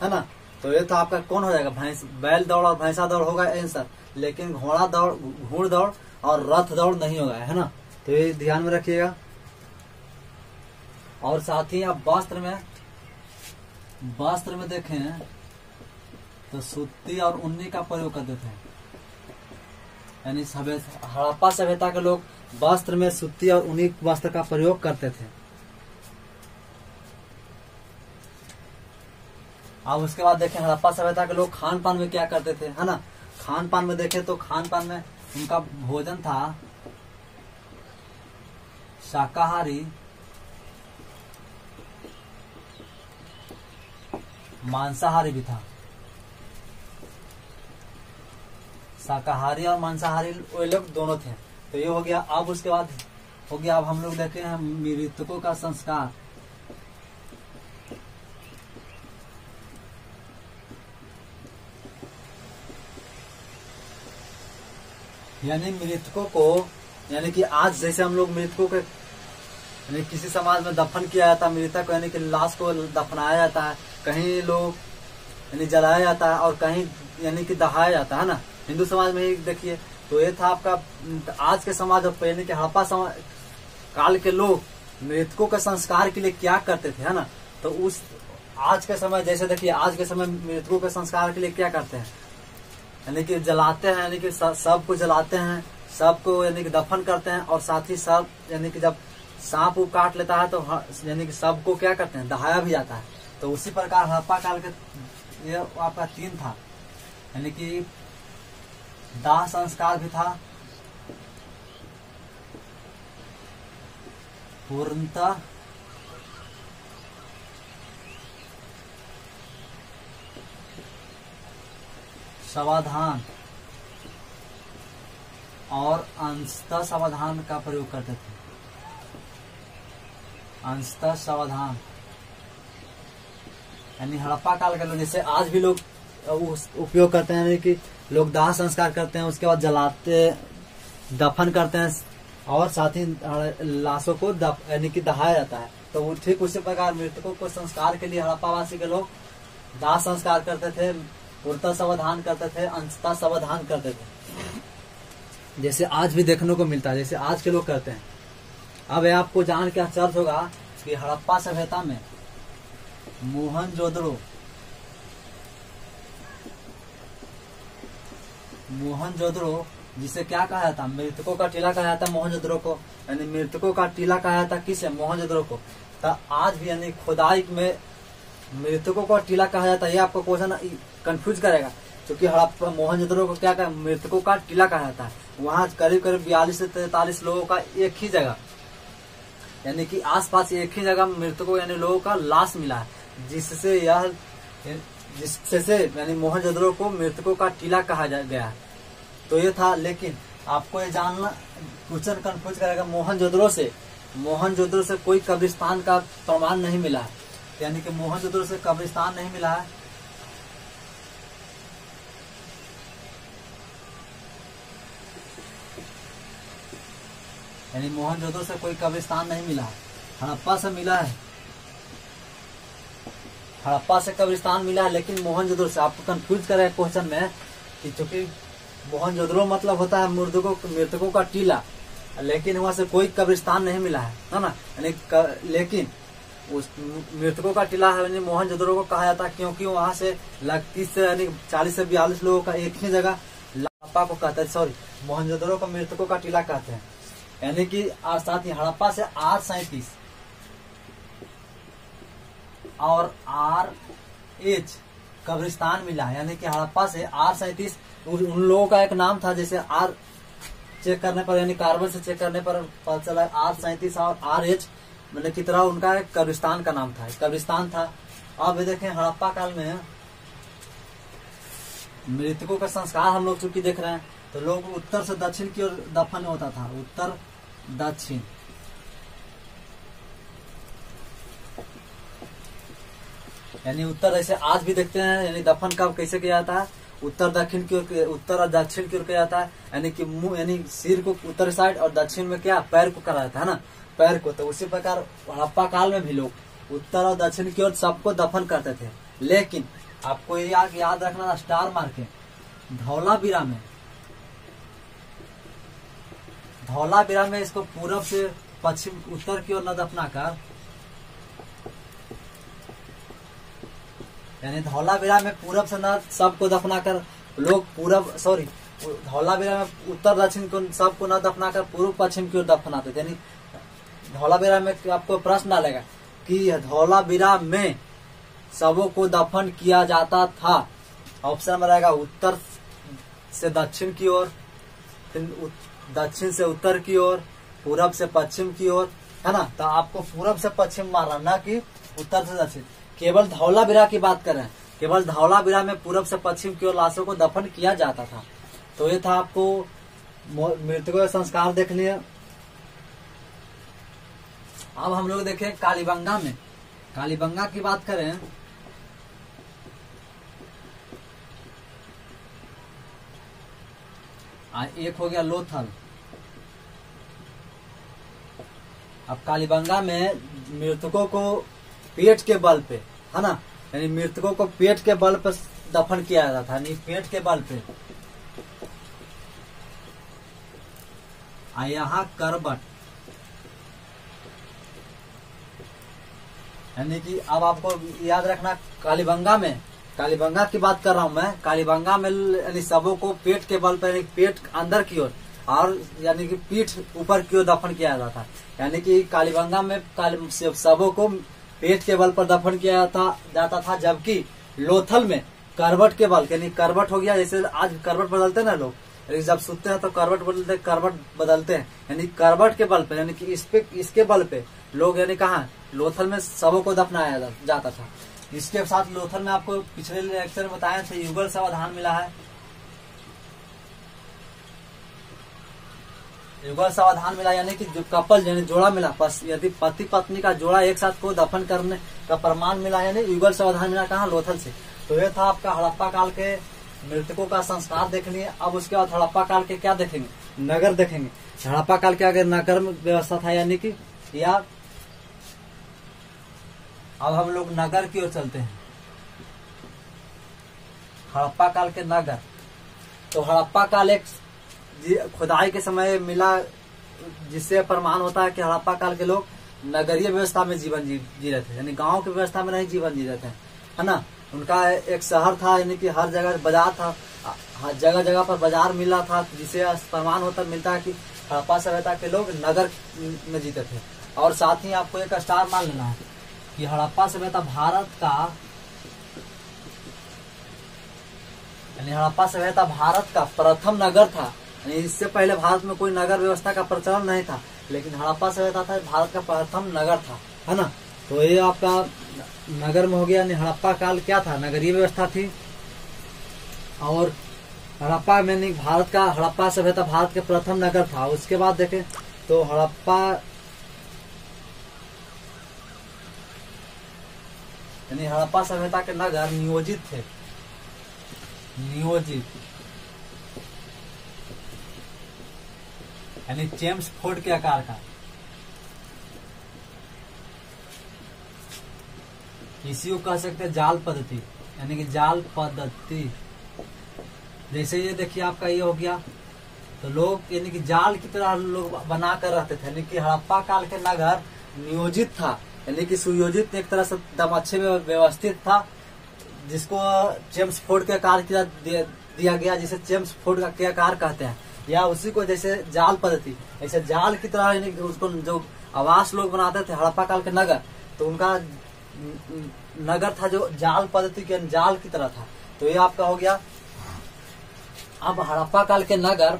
है ना। तो ये तो आपका कौन हो जाएगा? बैल दौड़ और भैंसा दौड़ होगा आंसर, लेकिन घोड़ दौड़ और रथ दौड़ नहीं होगा, है ना। तो ये ध्यान में रखिएगा। और साथ ही आप वस्त्र में देखें तो सूती और उन्नी का प्रयोग करते थे। यानी हड़प्पा सभ्यता के लोग वस्त्र में सूती और ऊनी वस्त्र का प्रयोग करते थे। अब उसके बाद देखें हड़प्पा सभ्यता के लोग खान पान में क्या करते थे, है ना। खान पान में देखें तो खान पान में उनका भोजन था शाकाहारी, मांसाहारी भी था। शाकाहारी और मांसाहारी वो लोग दोनों थे। तो ये हो गया। अब उसके बाद हो गया, अब हम लोग देखे हैं मृतकों का संस्कार। यानी मृतकों को, यानी कि आज जैसे हम लोग मृतकों के यानी किसी समाज में दफन किया जाता है मृतक, यानी कि लाश को दफनाया जाता है, कहीं लोग यानी जलाया जाता है और कहीं यानी कि दहाया जाता है ना, हिंदू समाज में ही देखिए। तो ये था आपका आज के समाज और पहले के हड़प्पा काल के लोग मृतकों के संस्कार के लिए क्या करते थे, है ना। तो उस आज के समय जैसे देखिए, आज के समय मृतकों के संस्कार के लिए क्या करते हैं, यानी कि जलाते हैं, यानी कि सबको जलाते हैं, सबको यानी कि दफन करते हैं, और साथ ही सब यानी कि जब सांप वो काट लेता है तो यानी कि सबको क्या करते हैं, दहाया भी जाता है। तो उसी प्रकार हड़प्पा काल के ये आपका 3 था, यानी कि दाह संस्कार भी था, पूर्णतः समाधान और अंशतः समाधान का प्रयोग करते थे। अंशतः समाधान यानी हड़प्पा काल के लोग जैसे आज भी लोग उपयोग करते हैं, यानी कि लोग दाह संस्कार करते हैं, उसके बाद जलाते दफन करते हैं और साथ ही लाशों को यानी कि दहाया जाता है। तो वो ठीक उसी प्रकार मृतकों को संस्कार के लिए हड़प्पावासी के लोग दाह संस्कार करते थे, पूर्णतः समाधान करते थे, अंशतः समाधान करते थे, जैसे आज भी देखने को मिलता है, जैसे आज के लोग करते हैं। अब आपको जान के आश्चर्य होगा कि हड़प्पा सभ्यता में मोहनजोदड़ो जिसे क्या कहा जाता, मृतकों का टीला कहा जाता मोहनजोदड़ो को, यानी मृतकों का टीला कहा जाता किसे, मोहनजोदड़ो को। तो आज भी यानी खुदाई में मृतकों का टीला कहा जाता है। ये आपको क्वेश्चन कंफ्यूज करेगा, क्योंकि हड़प्पा मोहनजोदड़ो को क्या कहा, मृतकों का टीला कहा जाता है। वहाँ करीब करीब 42 से 43 लोगों का एक ही जगह, यानी कि आसपास एक ही जगह मृतकों यानी लोगों का लाश मिला है, जिससे यानी मोहनजोदड़ो को मृतकों का टीला कहा गया है। तो ये था। लेकिन आपको ये जानना क्वेश्चन कंफ्यूज करेगा, मोहनजोदड़ो से कोई कब्रिस्तान का प्रमाण नहीं मिला है, यानी कि मोहनजोदड़ो से कब्रिस्तान नहीं मिला है। यानी मोहनजोदड़ो से कोई कब्रिस्तान नहीं मिला है, हड़प्पा से मिला है, हड़प्पा से कब्रिस्तान मिला है, लेकिन मोहनजोदड़ो से आपको कंफ्यूज करेगा क्वेश्चन में कि चूंकि मोहनजोदड़ो मतलब होता है मृतकों का टीला, लेकिन वहां से कोई कब्रिस्तान नहीं मिला है ना। यानी लेकिन उस मृतकों का टीला है यानी मोहनजोदड़ो को कहा जाता है, क्योंकि वहां से 30 से यानी 40 से 42 लोगों का एक ही जगह हड़प्पा को कहते हैं, सॉरी मोहनजोदड़ो को मृतकों का टीला कहते हैं। यानी कि साथ ही हड़प्पा से R37 और RH कब्रिस्तान मिला है, यानी कि हड़प्पा से R37 उन लोगों का एक नाम था, जैसे R चेक करने पर यानी कार्बन से चेक करने पर पता चला R37 और RH मतलब की तरह उनका एक कब्रिस्तान का नाम था, कब्रिस्तान था। अब देखें हड़प्पा काल में मृतकों का संस्कार हम लोग चूंकि देख रहे हैं, तो लोग उत्तर से दक्षिण की ओर दफन होता था, उत्तर दक्षिण। यानी उत्तर जैसे आज भी देखते हैं, यानी दफन कब कैसे किया जाता है, उत्तर दक्षिण की ओर, उत्तर और दक्षिण की ओर किया जाता है, यानी कि मुंह यानी सिर को उत्तर साइड और दक्षिण में क्या पैर को करा जाता है ना, पैर को। तो उसी प्रकार हड़प्पा काल में भी लोग उत्तर और दक्षिण की ओर सबको दफन करते थे। लेकिन आपको याद रखना स्टार मार के, धौलावीरा में इसको पूरब से पश्चिम उत्तर की ओर न दफना कर, यानी धौलावीरा में पूरब से न सबको दफना कर लोग धौलावीरा में उत्तर दक्षिण को सबको न दफना कर पूर्व पश्चिम की ओर दफनाते थे। यानी धौलावीरा में आपको प्रश्न डालेगा कि धौलावीरा में सबों को दफन किया जाता था, ऑप्शन में रहेगा उत्तर से दक्षिण की ओर, फिर दक्षिण से उत्तर की ओर, पूरब से पश्चिम की ओर, है ना। तो आपको पूरब से पश्चिम मारना, ना कि उत्तर से दक्षिण। केवल धौलावीरा की बात कर रहे हैं, केवल धौलावीरा में पूरब से पश्चिम की ओर लाशों को दफन किया जाता था। तो ये था आपको मृतकों का संस्कार देख लिए। अब हम लोग देखें कालीबंगा में, कालीबंगा की बात करें एक हो गया लोथल। अब कालीबंगा में मृतकों को पेट के बल पे, है ना, यानी मृतकों को पेट के बल पर दफन किया जाता था, यानी पेट के बल पे। यहाँ करबट, यानी कि अब आपको याद रखना कालीबंगा में, कालीबंगा की बात कर रहा हूं मैं, कालीबंगा में यानी सबों को पेट के बल पर, पेट अंदर की ओर और यानी कि पीठ ऊपर की ओर दफन किया जाता था। यानी कि कालीबंगा में सबों को पेट के बल पर दफन किया जाता था, जबकि लोथल में करवट के बल, यानी करवट हो गया, जैसे आज करवट बदलते हैं ना लोग, जब सुनते हैं तो करवट बदलते हैं, यानी करवट के बल पे, यानी कि इसके बल पे लोग, यानी कहाँ लोथल में सबों को दफनाया जाता था। इसके साथ लोथल में आपको पिछले लेक्चर में बताया था युगल समाधान मिला है। युगल समाधान मिला यानी कि जो कपल यानी जोड़ा मिला, यदि पति पत्नी का जोड़ा एक साथ को दफन करने का प्रमाण मिला, यानी युगल समाधान मिला कहाँ लोथल से। तो ये था आपका हड़प्पा काल के मृतकों का संस्कार देख लिए। अब उसके बाद हड़प्पा काल के क्या देखेंगे, नगर देखेंगे। हड़प्पा काल के आगे नगर में व्यवस्था था, यानी कि या अब हम लोग नगर की ओर चलते हैं। हड़प्पा काल के नगर, तो हड़प्पा काल एक खुदाई के समय मिला, जिससे प्रमाण होता है कि हड़प्पा काल के लोग नगरीय व्यवस्था में जीवन जी रहे थे, यानी गांव की व्यवस्था में नहीं जीवन जी रहे थे, है ना। उनका एक शहर था, यानी कि हर जगह बाजार था, जगह जगह पर बाजार मिला था, जिसे प्रमाण मिलता है कि हड़प्पा सभ्यता के लोग नगर में जीते थे। और साथ ही आपको एक स्टार मान लेना है कि हड़प्पा सभ्यता भारत का, यानी हड़प्पा सभ्यता भारत का प्रथम नगर था। यानी इससे पहले भारत में कोई नगर व्यवस्था का प्रचलन नहीं था, लेकिन हड़प्पा सभ्यता था भारत का प्रथम नगर था, है ना। तो ये आपका नगर में हो गया। यानी हड़प्पा काल क्या था, नगरीय व्यवस्था थी। और हड़प्पा में हड़प्पा सभ्यता भारत के प्रथम नगर था। उसके बाद देखें तो हड़प्पा यानी हड़प्पा सभ्यता के नगर नियोजित थे, नियोजित यानी चेम्सफोर्ड के आकार का। इसी को कह सकते हैं जाल पद्धति, यानी कि जाल पद्धति। जैसे ये देखिए आपका ये हो गया, तो लोग यानी कि जाल की तरह लोग बना कर रहते थे। यानी कि हड़प्पा काल के नगर नियोजित था, यानी कि सुयोजित, एक तरह से एकदम अच्छे में व्यवस्थित था, जिसको चेम्सफोर्ड के आकार दिया गया, जिसे चेम्सफोर्ड के आकार कहते हैं। या उसी को जैसे जाल पद्धति, ऐसे जाल की तरह, यानी उसको जो आवास लोग बनाते थे हड़प्पा काल के नगर, तो उनका नगर था जो जाल पद्धति के जाल की तरह था। तो ये आपका हो गया। अब हड़प्पा काल के नगर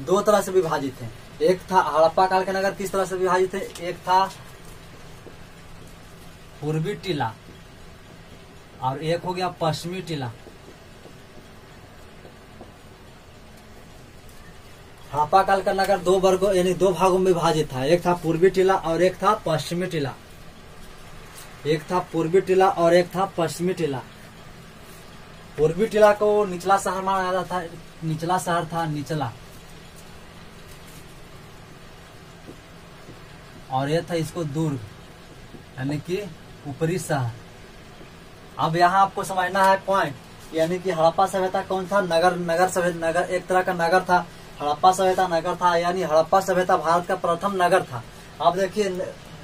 दो तरह से विभाजित थे। एक था हड़प्पा काल के नगर किस तरह से विभाजित थे, एक था पूर्वी टीला और एक हो गया पश्चिमी टीला। हड़प्पा काल का नगर दो वर्गों यानी दो भागों में विभाजित था। एक था पूर्वी टीला और एक था पश्चिमी टीला। एक था पूर्वी टीला और एक था पश्चिमी टीला। पूर्वी टीला को निचला शहर माना जाता था, निचला शहर था निचला, और यह था इसको दुर्ग यानी कि ऊपरी शहर। अब यहाँ आपको समझना है पॉइंट, यानी कि हड़प्पा सभ्यता कौन था, नगर सभ्यता, नगर एक तरह का नगर था। हड़प्पा सभ्यता नगर था, यानी हड़प्पा सभ्यता भारत का प्रथम नगर था। अब देखिए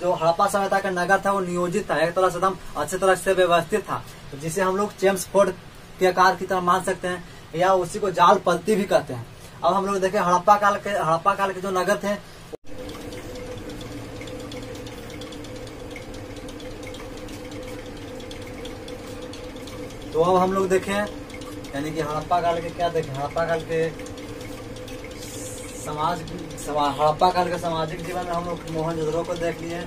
जो हड़प्पा सभ्यता का नगर था वो नियोजित था, एक तरह से एकदम अच्छे तरह से व्यवस्थित था, तो जिसे हम लोग चेम्सफोर्ड के आकार की तरह मान सकते हैं, या उसी को जाल पद्धति भी कहते हैं। अब हम लोग देखें हड़प्पा काल के जो नगर थे, तो अब हम लोग देखें यानी कि हड़प्पा काल के क्या देखें, हड़प्पा काल के हड़प्पा काल के सामाजिक जीवन में हम लोग मोहनजोदड़ो को देख लिए,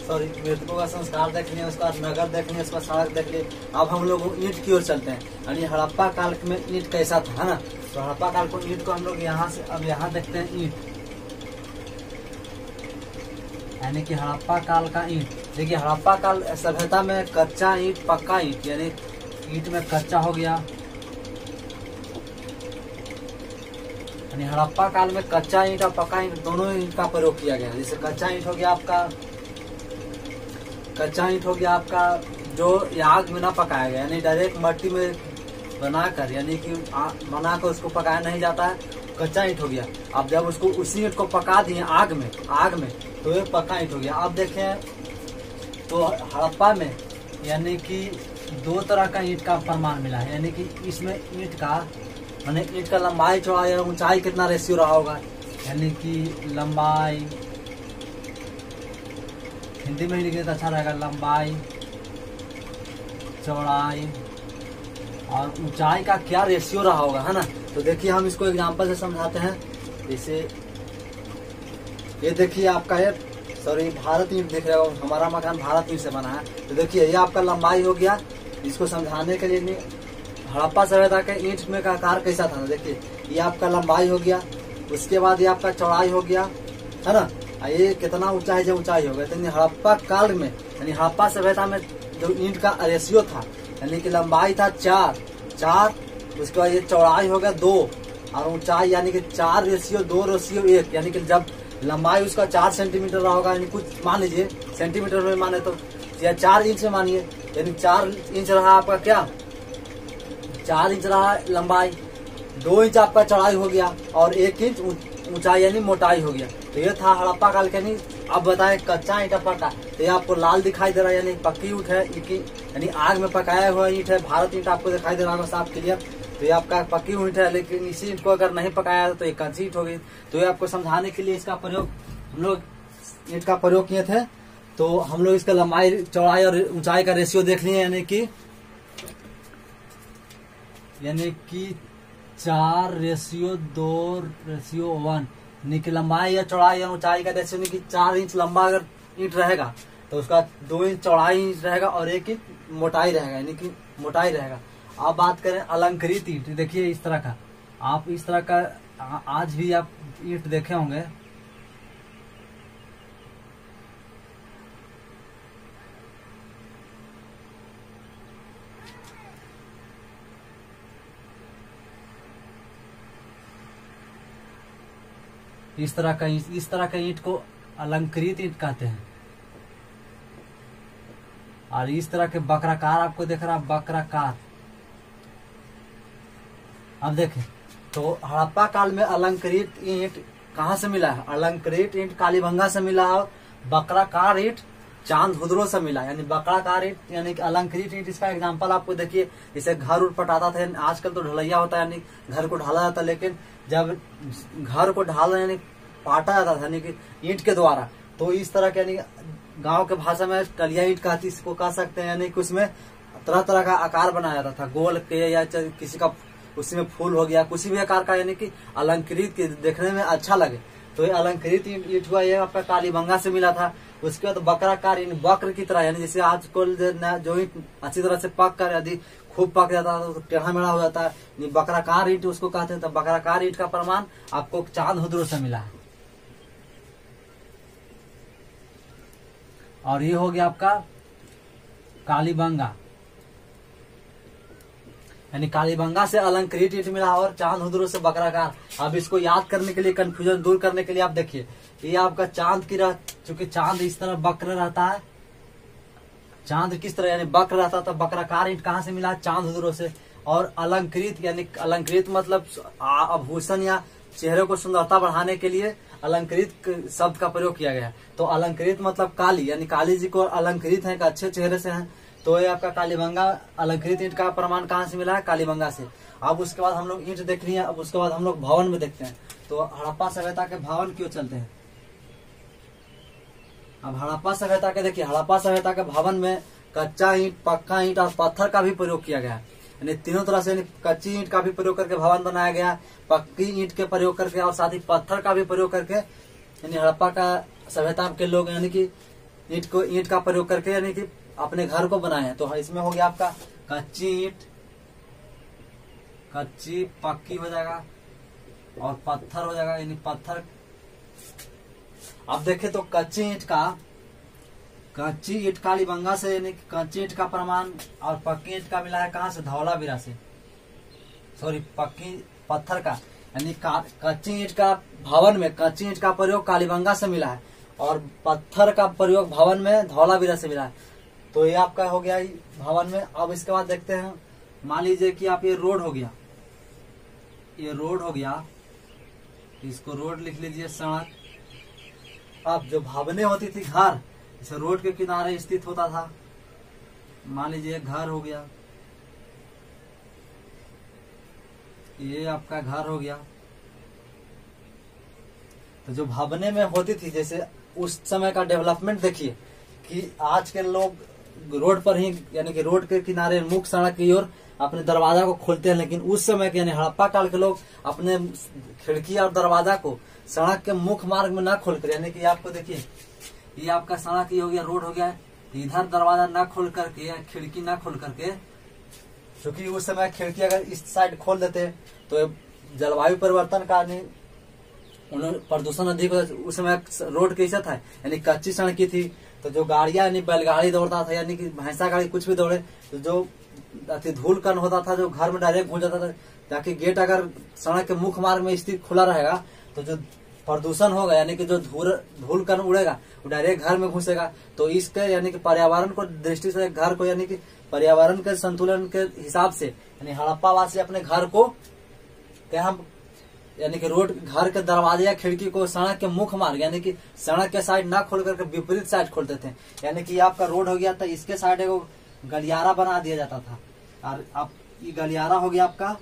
सॉरी मृतकों का संस्कार देख लिए, उसका नगर देख लिए, उसका सड़क देख लिए। अब हम लोग ईंट की ओर चलते हैं, यानी हड़प्पा काल में ईंट कैसा था, है ना। तो हड़प्पा काल को ईंट को हम लोग यहाँ से अब यहाँ देखते हैं ईंट, यानी कि हड़प्पा काल का ईंट। देखिए हड़प्पा काल सभ्यता में कच्चा ईंट पक्का ईंट, यानी ईंट में कच्चा हो गया, यानी हड़प्पा काल में कच्चा ईंट और पक्का ईंट दोनों ईंट का प्रयोग किया गया। जैसे कच्चा ईंट हो गया आपका जो आग में ना पकाया गया, यानी डायरेक्ट मट्टी में बनाकर, यानी कि बनाकर उसको पकाया नहीं जाता है, कच्चा ईंट हो गया। अब जब उसको उसी ईंट को पका दिए आग में तो ये पक्का ईंट हो गया। अब देखें तो हड़प्पा में यानी कि दो तरह का ईंट का प्रमाण मिला है, यानी कि इसमें ईंट का लंबाई चौड़ाई और ऊंचाई कितना रेशियो रहा होगा, यानी कि लंबाई, हिंदी में ही लिखे तो अच्छा रहेगा, लंबाई चौड़ाई और ऊंचाई का क्या रेशियो रहा होगा, है ना। तो देखिए हम इसको एग्जांपल से समझाते हैं। जैसे ये देखिए आपका है, सॉरी भारत ईंट देख रहे हो, हमारा मकान भारत ईंट से बना है। तो देखिए ये आपका लंबाई हो गया, इसको समझाने के लिए हड़प्पा सभ्यता के ईंट में का आकार कैसा था। देखिए ये आपका लंबाई हो गया, उसके बाद ये आपका चौड़ाई हो गया, है ना। ये कितना ऊंचाई जो ऊंचाई हो गया। तो हड़प्पा काल में यानी हड़प्पा सभ्यता में जो ईंट का रेशियो था, यानी कि लंबाई था 4, उसके बाद ये चौड़ाई हो गया 2 और ऊंचाई यानी कि 4:2:1, यानी कि जब लंबाई उसका 4 सेंटीमीटर रहा होगा, यानी कुछ मान लीजिए सेंटीमीटर में माने तो या 4 इंच में मानिए, यानी 4 इंच रहा आपका क्या, 4 इंच रहा लंबाई, 2 इंच आपका चौड़ाई हो गया और 1 इंच ऊंचाई यानी मोटाई हो गया। तो ये था हड़प्पा काल के। नहीं अब बताएं कच्चा ईंट पक्का, तो ये आपको लाल दिखाई दे रहा है, यानी पक्की ईंट है, यानी आग में पकाया हुआ ईंट है। भारत ईंट आपको दिखाई दे रहा होगा साफ क्लियर, तो ये आपका पक्की ईंट है। लेकिन इसी ईंट को अगर नहीं पकाया तो ये कच्ची ईंट हो गई। तो ये आपको समझाने के लिए इसका प्रयोग हम लोग ईंट का प्रयोग किए थे। तो हम लोग इसका लंबाई चौड़ाई और ऊंचाई का रेशियो देख लिए, यानी कि 4:2:1, यानी कि लंबाई या चौड़ाई या ऊंचाई का रेशियो, यानी कि 4 इंच लंबा अगर ईंट रहेगा तो उसका 2 इंच चौड़ाई रहेगा और 1 इंच मोटाई रहेगा, यानी कि मोटाई रहेगा। अब बात करें अलंकृत ईंट, देखिए इस तरह का, आप इस तरह का आज भी आप ईंट देखे होंगे। इस तरह का ईंट को अलंकृत ईंट कहते हैं। और इस तरह के बकराकार आपको दिख रहा है, बकराकार। अब देखें तो हड़प्पा काल में अलंकृत ईंट कहाँ से मिला है, अलंकृत ईंट कालीबंगा से मिला है, बकराकार ईंट चांदहुदरो से मिला, यानी बकराकार ईंट यानी अलंकृत ईंट। इसका एग्जांपल आपको देखिए, जैसे घर उड़ पटाता था, आजकल तो ढलैया होता है, यानी घर को ढाला जाता, लेकिन जब घर को ढाला यानी पाटा जाता था, यानी कि ईंट के द्वारा, तो इस तरह के यानी गांव के भाषा में टलिया ईंट कहती, इसको कह सकते हैं, यानी कि उसमें तरह तरह का आकार बनाया जाता था, गोल के या किसी का उसी में फूल हो गया, किसी भी आकार का, यानी कि अलंकृत देखने में अच्छा लगे। तो ये अलंकृत ईंट हुआ, ये आपका कालीबंगा से मिला था। उसके बाद बकराकार ईंट बक्र की तरह, यानी जैसे आजकल जो ईंट अच्छी तरह से पक कर यदि खूब पक जाता है तो टेढ़ा मेढ़ा हो जाता है, बकराकार ईंट उसको कहते हैं। तो बकराकार ईंट का प्रमाण आपको चांदहुदरो से मिला है। और ये हो गया आपका कालीबंगा, यानी कालीबंगा से अलंकृत ईंट मिला और चांदहुदरो से बकराकार। अब इसको याद करने के लिए, कंफ्यूजन दूर करने के लिए आप देखिए, ये आपका चांद की चूंकि चांद इस तरह वक्र रहता है, चांद किस तरह यानी वक्र रहता था, बकराकार ईंट कहाँ से मिला, चांदहुदरो से। और अलंकृत यानी अलंकृत मतलब आभूषण या चेहरे को सुंदरता बढ़ाने के लिए अलंकृत शब्द का प्रयोग किया गया। तो अलंकृत मतलब काली, यानी काली जी को अलंकृत है, अच्छे चेहरे से हैं। तो ये आपका कालीबंगा अलंकृत ईंट का प्रमाण कहाँ से मिला है, कालीबंगा से। अब उसके बाद हम लोग ईंट देख रही है, अब उसके बाद हम लोग भवन में देखते हैं। तो हड़प्पा सभ्यता के भवन क्यों चलते हैं। अब हड़प्पा सभ्यता के देखिए, हड़प्पा सभ्यता के भवन में कच्चा ईंट, पक्का ईंट और पत्थर का भी प्रयोग किया गया है, यानी तीनों तरह से, यानी कच्ची ईंट का भी प्रयोग करके भवन बनाया गया, पक्की ईंट के प्रयोग करके और साथ ही पत्थर का भी प्रयोग करके, यानी हड़प्पा का सभ्यता के लोग यानी कि ईंट का प्रयोग करके यानी कि अपने घर को बनाए हैं। तो इसमें हो गया आपका कच्ची ईंट, कच्ची पक्की हो जाएगा, और पत्थर हो जाएगा, यानी पत्थर। अब देखें तो कच्ची ईंट कालीबंगा से, यानी कच्ची ईंट का प्रमाण और पक्की ईंट का मिला है कहाँ से, धौलावीरा से, सॉरी पक्की पत्थर का, यानी कच्ची ईंट का भवन में, कच्ची ईंट का प्रयोग कालीबंगा से मिला है और पत्थर का प्रयोग भवन में धौलावीरा से मिला है। तो ये आपका हो गया भवन में। अब इसके बाद देखते हैं, मान लीजिए कि आप ये रोड हो गया, ये रोड हो गया, इसको रोड लिख लीजिए, सड़क। अब जो भवनें होती थी घर, जैसे रोड के किनारे स्थित होता था, मान लीजिए घर हो गया, ये आपका घर हो गया। तो जो भवनें में होती थी, जैसे उस समय का डेवलपमेंट देखिए कि आज के लोग रोड पर ही, यानी कि रोड के किनारे मुख्य सड़क की ओर अपने दरवाजा को खोलते हैं, लेकिन उस समय के यानी हड़प्पा काल के लोग अपने खिड़की और दरवाजा को सड़क के मुख्य मार्ग में न खोलकर, यानी कि आपको देखिए ये आपका सड़क ये हो गया, रोड हो गया, इधर दरवाजा न खोल करके या खिड़की न खोल करके, क्योंकि उस समय खिड़की अगर इस साइड खोल देते तो जलवायु परिवर्तन का उन्होंने प्रदूषण अधिक होता। उस समय रोड कैसा था, यानी कच्ची सड़क की थी, तो जो गाड़ियां यानी बैलगाड़ी दौड़ता था, यानी कि भैंसा गाड़ी कुछ भी दौड़े, तो जो धूल कण होता था जो घर में डायरेक्ट घुस जाता था, ताकि गेट अगर सड़क के मुख्य मार्ग में स्थित खुला रहेगा तो जो प्रदूषण होगा, यानी कि जो धूल कण उड़ेगा वो डायरेक्ट घर में घुसेगा। तो इसके यानी कि पर्यावरण को दृष्टि से घर को, यानी कि पर्यावरण के संतुलन के हिसाब से, यानी हड़प्पा वासी अपने घर को क्या, यानी कि रोड, घर के दरवाजे या खिड़की को सड़क के मुख्य मार्ग, यानी कि सड़क के साइड ना खोल करके विपरीत साइड खोलते थे। यानी कि आपका रोड हो गया, तो इसके साइड एक गलियारा बना दिया जाता था, और अब ये गलियारा हो गया आपका,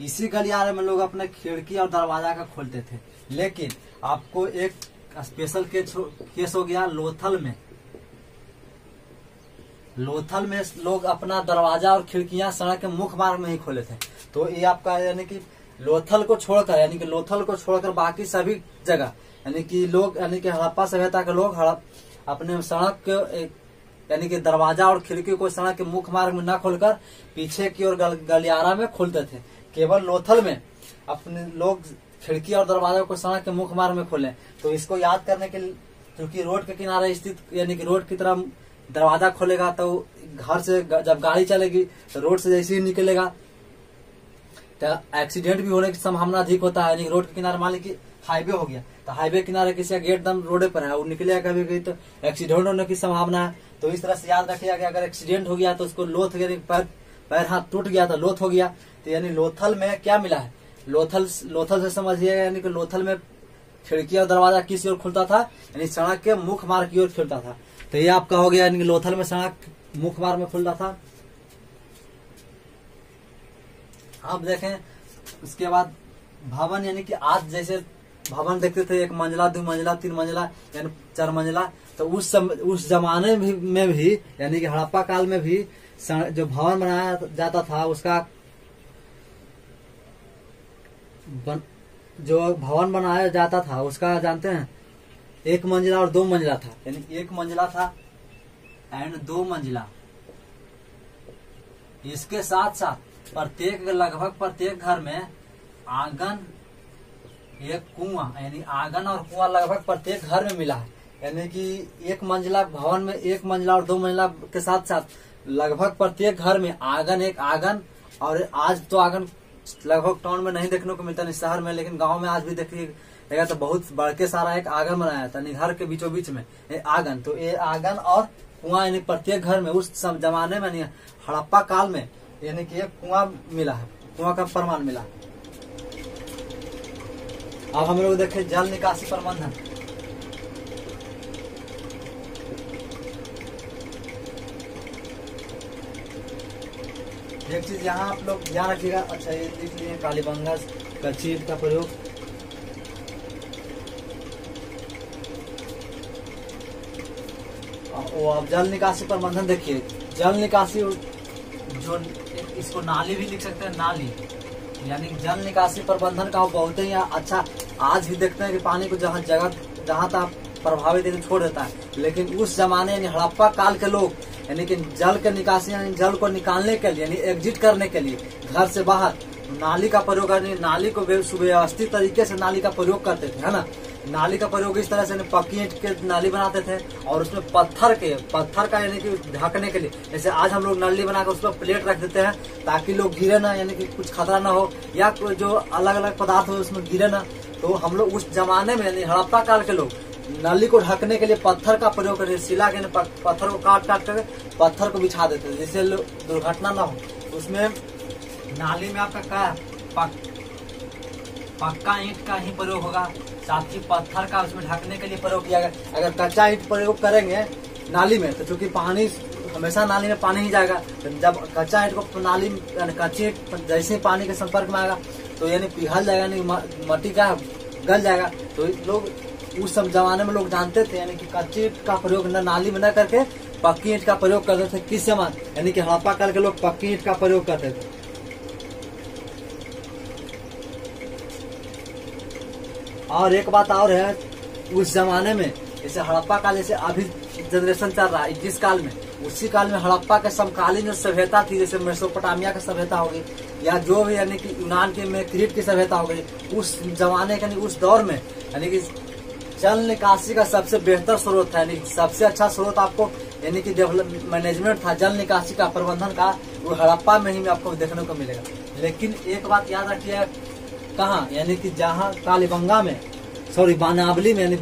इसी गलियारे में लोग अपने खिड़की और दरवाजा का खोलते थे। लेकिन आपको एक स्पेशल केस हो गया लोथल में। लोथल में लोग अपना दरवाजा और खिड़कियां सड़क के मुख्य मार्ग में ही खोले थे। तो ये आपका यानी कि लोथल को छोड़कर, यानी कि लोथल को छोड़कर बाकी सभी जगह, यानी कि लोग, यानी कि हड़प्पा सभ्यता के लोग अपने सड़क के, यानी कि दरवाजा और खिड़की को सड़क के मुख्य मार्ग में न खोलकर पीछे की ओर गलियारा में खोलते थे। केवल लोथल में अपने लोग खिड़की और दरवाजा को सड़क के मुख्य मार्ग में खोले। तो इसको याद करने के लिए, क्योंकि रोड के किनारे स्थित, यानी कि रोड की तरफ दरवाजा खोलेगा तो घर से जब गाड़ी चलेगी तो रोड से जैसे ही निकलेगा तो एक्सीडेंट भी होने की संभावना अधिक होता है। यानी रोड के किनारे मान लीजिए हाईवे हो गया, तो हाईवे किनारे किसी का गेट दम रोड पर है, वो निकलेगा कभी कभी तो एक्सीडेंट होने की संभावना है। तो इस तरह से याद रखिएगा कि अगर एक्सीडेंट हो गया तो उसको लोथ, यानी पैर हाथ टूट गया तो लोथ हो गया। तो यानी लोथल में क्या मिला है, लोथल से समझिएगा, यानी कि लोथल में खिड़की और दरवाजा किस ओर खुलता था, यानी सड़क के मुख्य मार्ग की ओर खुलता था। तो ये आपका हो गया, यानी कि लोथल में सड़क मुख्य मार्ग में खुलता था। आप देखें उसके बाद भवन, यानी कि आज जैसे भवन देखते थे 1 मंजिला 2 मंजिला 3 मंजिला यानी 4 मंजिला, तो उस जमाने में भी यानी कि हड़प्पा काल में भी जो भवन बनाया जाता था उसका जो भवन बनाया जाता था उसका जानते हैं 1 मंजिला और 2 मंजिला था। यानी 1 मंजिला था एंड 2 मंजिला। इसके साथ साथ लगभग प्रत्येक घर में आंगन, एक कुआं, यानी आंगन और कुआं लगभग प्रत्येक घर में मिला है। यानी कि 1 मंजिला भवन में 1 मंजिला और 2 मंजिला के साथ साथ लगभग प्रत्येक घर में आंगन, एक आंगन, और आज तो आंगन लगभग टाउन में नहीं देखने को मिलता, नहीं शहर में, लेकिन गांव में आज भी देखिएगा तो बहुत बड़के सारा एक आंगन बनाया था, घर के बीचों बीच में आंगन। तो ये आंगन और कुआं यानी प्रत्येक घर में उस जमाने में, हड़प्पा काल में, यानी कि एक कुआं मिला है, कुआं का प्रमाण मिला। अब हम लोग देखें जल निकासी प्रबंधन। एक चीज यहाँ आप लोग ध्यान रखिएगा, अच्छा ये लिख लिए कालीबंगा कच्ची ईंट का प्रयोग। अब जल निकासी प्रबंधन देखिए, जल निकासी जो इसको नाली भी लिख सकते हैं, नाली, यानी जल निकासी प्रबंधन का बहुत ही अच्छा आज भी देखते हैं कि पानी को जहाँ तक प्रभावित यानी छोड़ देता है। लेकिन उस जमाने यानी हड़प्पा काल के लोग यानी कि जल के निकासी यानी जल को निकालने के लिए यानी एग्जिट करने के लिए घर से बाहर नाली का प्रयोग करने, नाली को सुव्यवस्थित तरीके से नाली का प्रयोग करते थे, है ना। नाली का प्रयोग इस तरह से पक्की ईंट के नाली बनाते थे और उसमें पत्थर का यानी कि ढकने के लिए, जैसे आज हम लोग नाली बनाकर उस पर प्लेट रख देते हैं ताकि लोग गिरे ना, यानी कि कुछ खतरा ना हो या जो अलग अलग पदार्थ हो उसमें गिरे ना। तो हम लोग उस जमाने में यानी हड़प्पा काल के लोग नाली को ढकने के लिए पत्थर का प्रयोग करते, शिला के पत्थर को काट कर पत्थर को बिछा देते थे जिससे दुर्घटना ना हो। उसमें नाली में आपका क्या पक्का ईंट का ही प्रयोग होगा, साथ ही पत्थर का उसमें ढकने के लिए प्रयोग किया गया। अगर कच्चा ईंट प्रयोग करेंगे नाली में तो चूंकि पानी हमेशा नाली में पानी ही जाएगा, तो जब कच्चा ईंट को नाली कच्ची ईंट जैसे पानी के संपर्क में आएगा तो यानी पिघल जाएगा, यानी मट्टी का गल जाएगा। तो लोग उस सब जमाने में लोग जानते थे यानी कि कच्ची ईंट का प्रयोग नाली में न करके पक्की ईंट का प्रयोग करते थे। किस समय यानी कि हड़प्पा काल के लोग पक्की ईंट का प्रयोग करते थे। और एक बात और है, उस जमाने में जैसे हड़प्पा काल जैसे अभी जनरेशन चल रहा है जिस काल में, उसी काल में हड़प्पा के समकालीन जो सभ्यता थी जैसे मेसोपोटामिया की सभ्यता हो गई या जो भी यानी कि यूनान के में क्रीट की सभ्यता हो गई, उस जमाने के उस दौर में यानी कि जल निकासी का सबसे बेहतर स्रोत था, यानी सबसे अच्छा स्रोत आपको यानी कि डेवलप मैनेजमेंट था जल निकासी का प्रबंधन का, वो हड़प्पा में ही आपको देखने को मिलेगा। लेकिन एक बात याद रखिए, कहाँ यानी कि जहाँ कालीबंगा में बनावली में यानी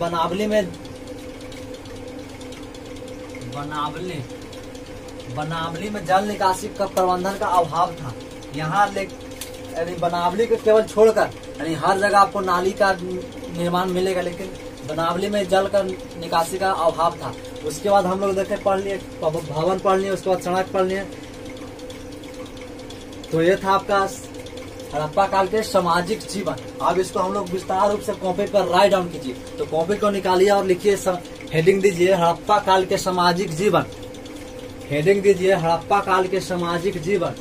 बनावली में जल निकासी का प्रबंधन का अभाव था। यहाँ यानी बनावली को केवल छोड़कर यानी हर जगह आपको नाली का निर्माण मिलेगा, लेकिन बनावली में जल का निकासी का अभाव था। उसके बाद हम लोग देखे पढ़ लिए भवन पढ़ लिए, उसके बाद सड़क पढ़ लिए। तो ये था आपका हड़प्पा काल के सामाजिक जीवन। अब इसको हम लोग विस्तार रूप से कॉपी पर राइट डाउन कीजिए। तो कॉपी को निकालिए और लिखिए, हेडिंग दीजिए हड़प्पा काल के सामाजिक जीवन। हेडिंग दीजिए हड़प्पा काल के सामाजिक जीवन।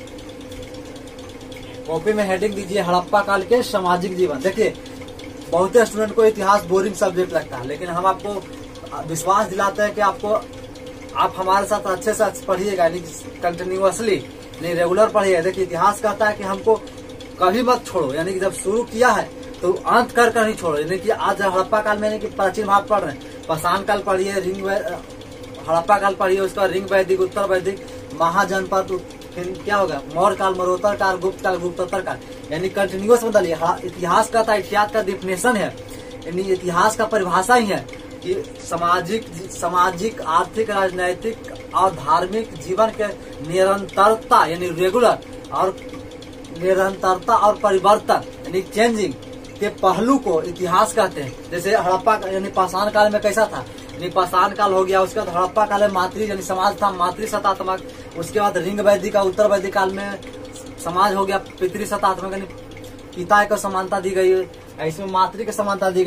कॉपी में हेडिंग दीजिए हड़प्पा काल के सामाजिक जीवन। देखिए बहुत स्टूडेंट को इतिहास बोरिंग सब्जेक्ट लगता है, लेकिन हम आपको विश्वास दिलाते हैं कि आप हमारे साथ अच्छे से पढ़िएगा, यानी कंटिन्यूअसली नहीं रेगुलर पढ़िएगा। देखिए इतिहास कहता है कि हमको कभी मत छोड़ो, यानी कि जब शुरू किया है तो अंत कर नहीं छोड़ो। यानी कि आज हड़प्पा काल में यानी कि प्राचीन भाग पढ़ रहे हैं, पाषाण काल पढ़िए, हड़प्पा काल पढ़िए, उसके बाद रिंग वैदिक, उत्तर वैदिक, महाजनपद, फिर क्या होगा मौर्य काल, मरोत्तर काल, गुप्त काल, गुप्तोत्तर काल, यानी कंटिन्यूअस बताइए। इतिहास का इतिहास का डिफिनेशन है, यानी इतिहास का परिभाषा ही है कि सामाजिक, आर्थिक, राजनैतिक और धार्मिक जीवन के निरंतरता यानी रेगुलर और निरंतरता और परिवर्तन यानी चेंजिंग के पहलू को इतिहास कहते हैं। जैसे हड़प्पा यानी पाषाण काल में कैसा था, यानी पाषाण काल हो गया, उसके बाद हड़प्पा काल में मातृ यानी समाज था, मातृ सत्तात्मक। उसके बाद रिंग वैदिक का उत्तर वैदिक काल में समाज हो गया पितृ सत्तात्मक, यानी पिता को समानता दी गई, इसमें मातृ की समानता दी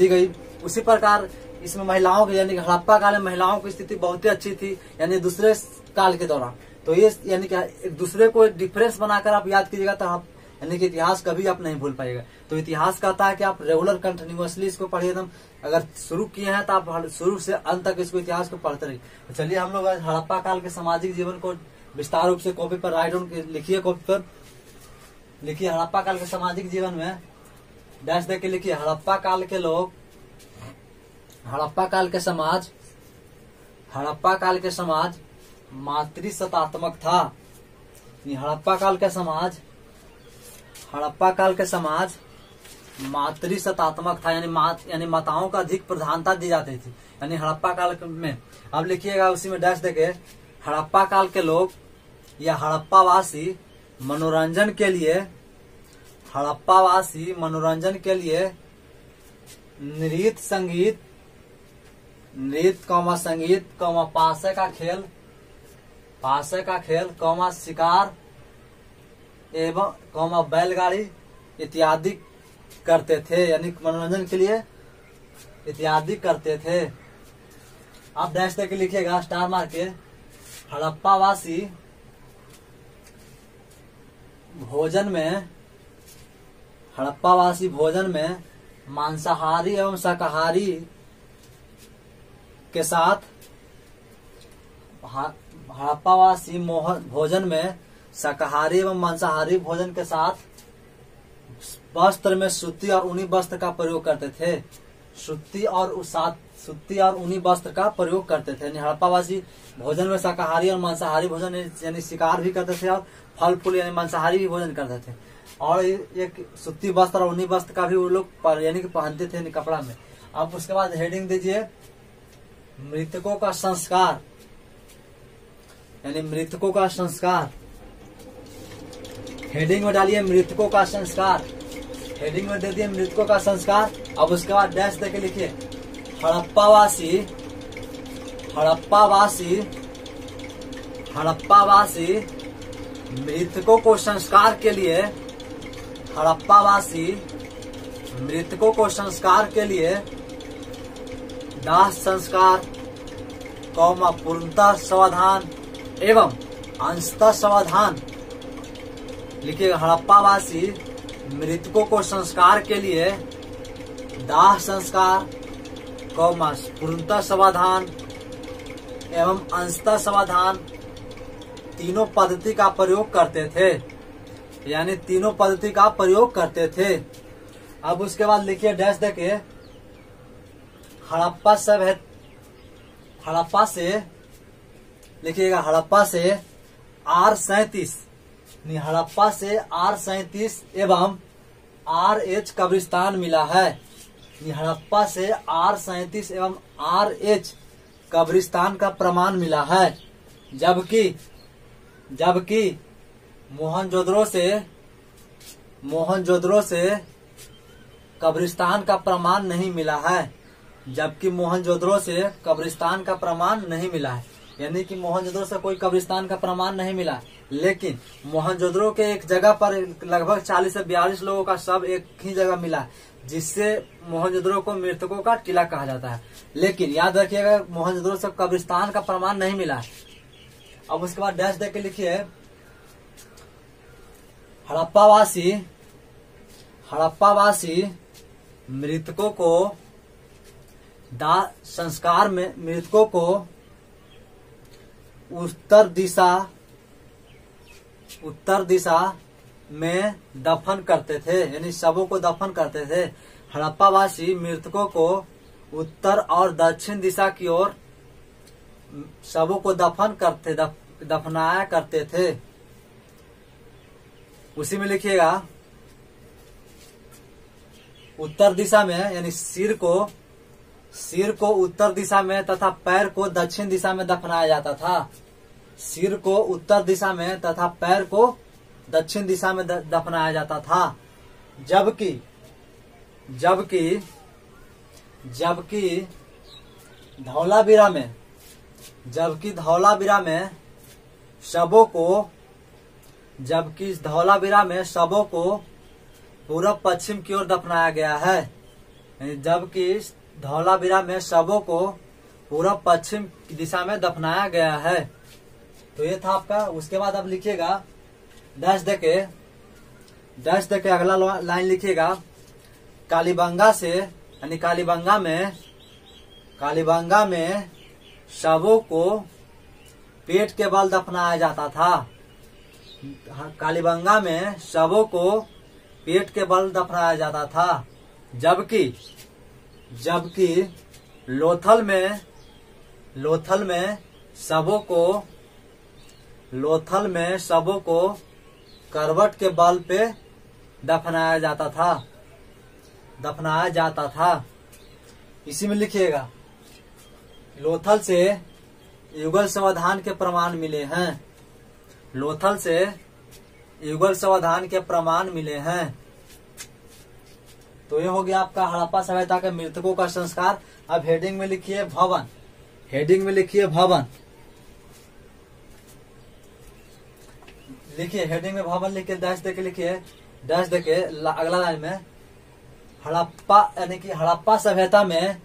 गई। उसी प्रकार इसमें महिलाओं की यानी हड़प्पा काल में महिलाओं की स्थिति बहुत ही अच्छी थी, यानी दूसरे काल के दौरान। तो ये यानी कि एक दूसरे को डिफरेंस बनाकर आप याद कीजिएगा तो आप यानी कि इतिहास कभी आप नहीं भूल पाइएगा। तो इतिहास कहता है कि आप रेगुलर कंटिन्यूअसली इसको पढ़िए एकदम। अगर शुरू किए हैं तो आप शुरू से अंत तक इसको इतिहास को पढ़ते रहिए। तो चलिए हम लोग हड़प्पा काल के सामाजिक जीवन को विस्तार रूप से कॉपी पर राइट डाउन लिखिए। कॉपी पर लिखिए हड़प्पा काल के सामाजिक जीवन में डैश देके लिखिए हड़प्पा काल के लोग, हड़प्पा काल के समाज मातृ सत्तात्मक था। हड़प्पा काल के समाज मातृ सत्तात्मक था, यानी माताओं का अधिक प्रधानता दी जाती थी यानी हड़प्पा काल में। अब लिखिएगा उसी में डैश देके हड़प्पा काल के लोग या हड़प्पावासी मनोरंजन के लिए नृत्य, संगीत, संगीत, पासे का खेल, शिकार एवं बैलगाड़ी इत्यादि करते थे, यानी मनोरंजन के लिए इत्यादि करते थे। अब डैश देके लिखिएगा स्टार मार के हड़प्पावासी भोजन में मांसाहारी एवं शाकाहारी के साथ हड़प्पावासी भोजन में शाकाहारी एवं मांसाहारी भोजन के साथ वस्त्र में सूती और ऊनी वस्त्र का प्रयोग करते थे। सूती और ऊनी वस्त्र का प्रयोग करते थे। हड़प्पावासी भोजन में शाकाहारी और मांसाहारी भोजन यानी शिकार भी करते थे और फल फूल यानी मांसाहारी भी भोजन करते थे। और एक सूती वस्त्र और ऊनी वस्त्र का भी वो लोग यानी कि पहनते थे कपड़ा में। अब उसके बाद हेडिंग दीजिए मृतकों का संस्कार, यानी मृतकों का संस्कार। हेडिंग में डालिए मृतकों का संस्कार, हेडिंग में दे दिए मृतकों का संस्कार। अब उसके बाद डैश देके लिखिए हड़प्पावासी मृतकों को संस्कार के लिए, हड़प्पावासी मृतकों को संस्कार के लिए दाह संस्कार, पूर्णतः समाधान एवं अंशतः समाधान लिखिएगा। हड़प्पावासी मृतकों को संस्कार के लिए दाह संस्कार, पूर्णतः समाधान एवं अंशतः समाधान तीनों पद्धति का प्रयोग करते थे, यानी तीनों पद्धति का प्रयोग करते थे। अब उसके बाद लिखिए डैश देके हड़प्पा से लिखिएगा हड़प्पा से R37, हड़प्पा से R37 एवं RH कब्रिस्तान मिला है। हड़प्पा से R37 एवं RH कब्रिस्तान का प्रमाण मिला है, जबकि मोहनजोदड़ो से कब्रिस्तान का प्रमाण नहीं मिला है, जबकि मोहनजोदड़ो से कब्रिस्तान का प्रमाण नहीं मिला है। यानी कि मोहनजोदड़ो से कोई कब्रिस्तान का प्रमाण नहीं मिला, लेकिन मोहनजोदड़ो के एक जगह पर लगभग 40 से 42 लोगों का शव एक ही जगह मिला, जिससे मोहनजोदड़ो को मृतकों का टीला कहा जाता है। लेकिन याद रखिएगा मोहनजोदड़ो से कब्रिस्तान का प्रमाण नहीं मिला है। अब उसके बाद डैश देके लिखिए हड़प्पावासी मृतकों को दाह संस्कार में मृतकों को उत्तर दिशा में दफन करते थे, यानी शवों को दफन करते थे। हड़प्पावासी मृतकों को उत्तर और दक्षिण दिशा की ओर शवों को दफनाया करते थे। उसी में लिखिएगा उत्तर दिशा में, यानी सिर को उत्तर दिशा में तथा पैर को दक्षिण दिशा में दफनाया जाता था। सिर को उत्तर दिशा में तथा पैर को दक्षिण दिशा में दफनाया जाता था। जबकि धौलावीरा में शवों को पूर्व पश्चिम की ओर दफनाया गया है। जबकि धौलावीरा में शवों को पूर्व पश्चिम दिशा में दफनाया गया है। तो ये था आपका। उसके बाद अब लिखिएगा डैश देके अगला लाइन लिखिएगा कालीबंगा से, यानी कालीबंगा में शवों को पेट के बल दफनाया जाता था। कालीबंगा में शवों को पेट के बल दफनाया जाता था। जबकि लोथल में शवों को करवट के बल पे दफनाया जाता था। इसी में लिखिएगा लोथल से युगल समाधान के प्रमाण मिले हैं। लोथल से युगल समाधान के प्रमाण मिले हैं। तो ये हो गया आपका हड़प्पा सभ्यता के मृतकों का संस्कार। अब हेडिंग में लिखिए भवन। लिखिए हेडिंग में भवन लिख के डैश देके लिखिए। डैश देके अगला लाइन में हड़प्पा, यानी कि हड़प्पा सभ्यता में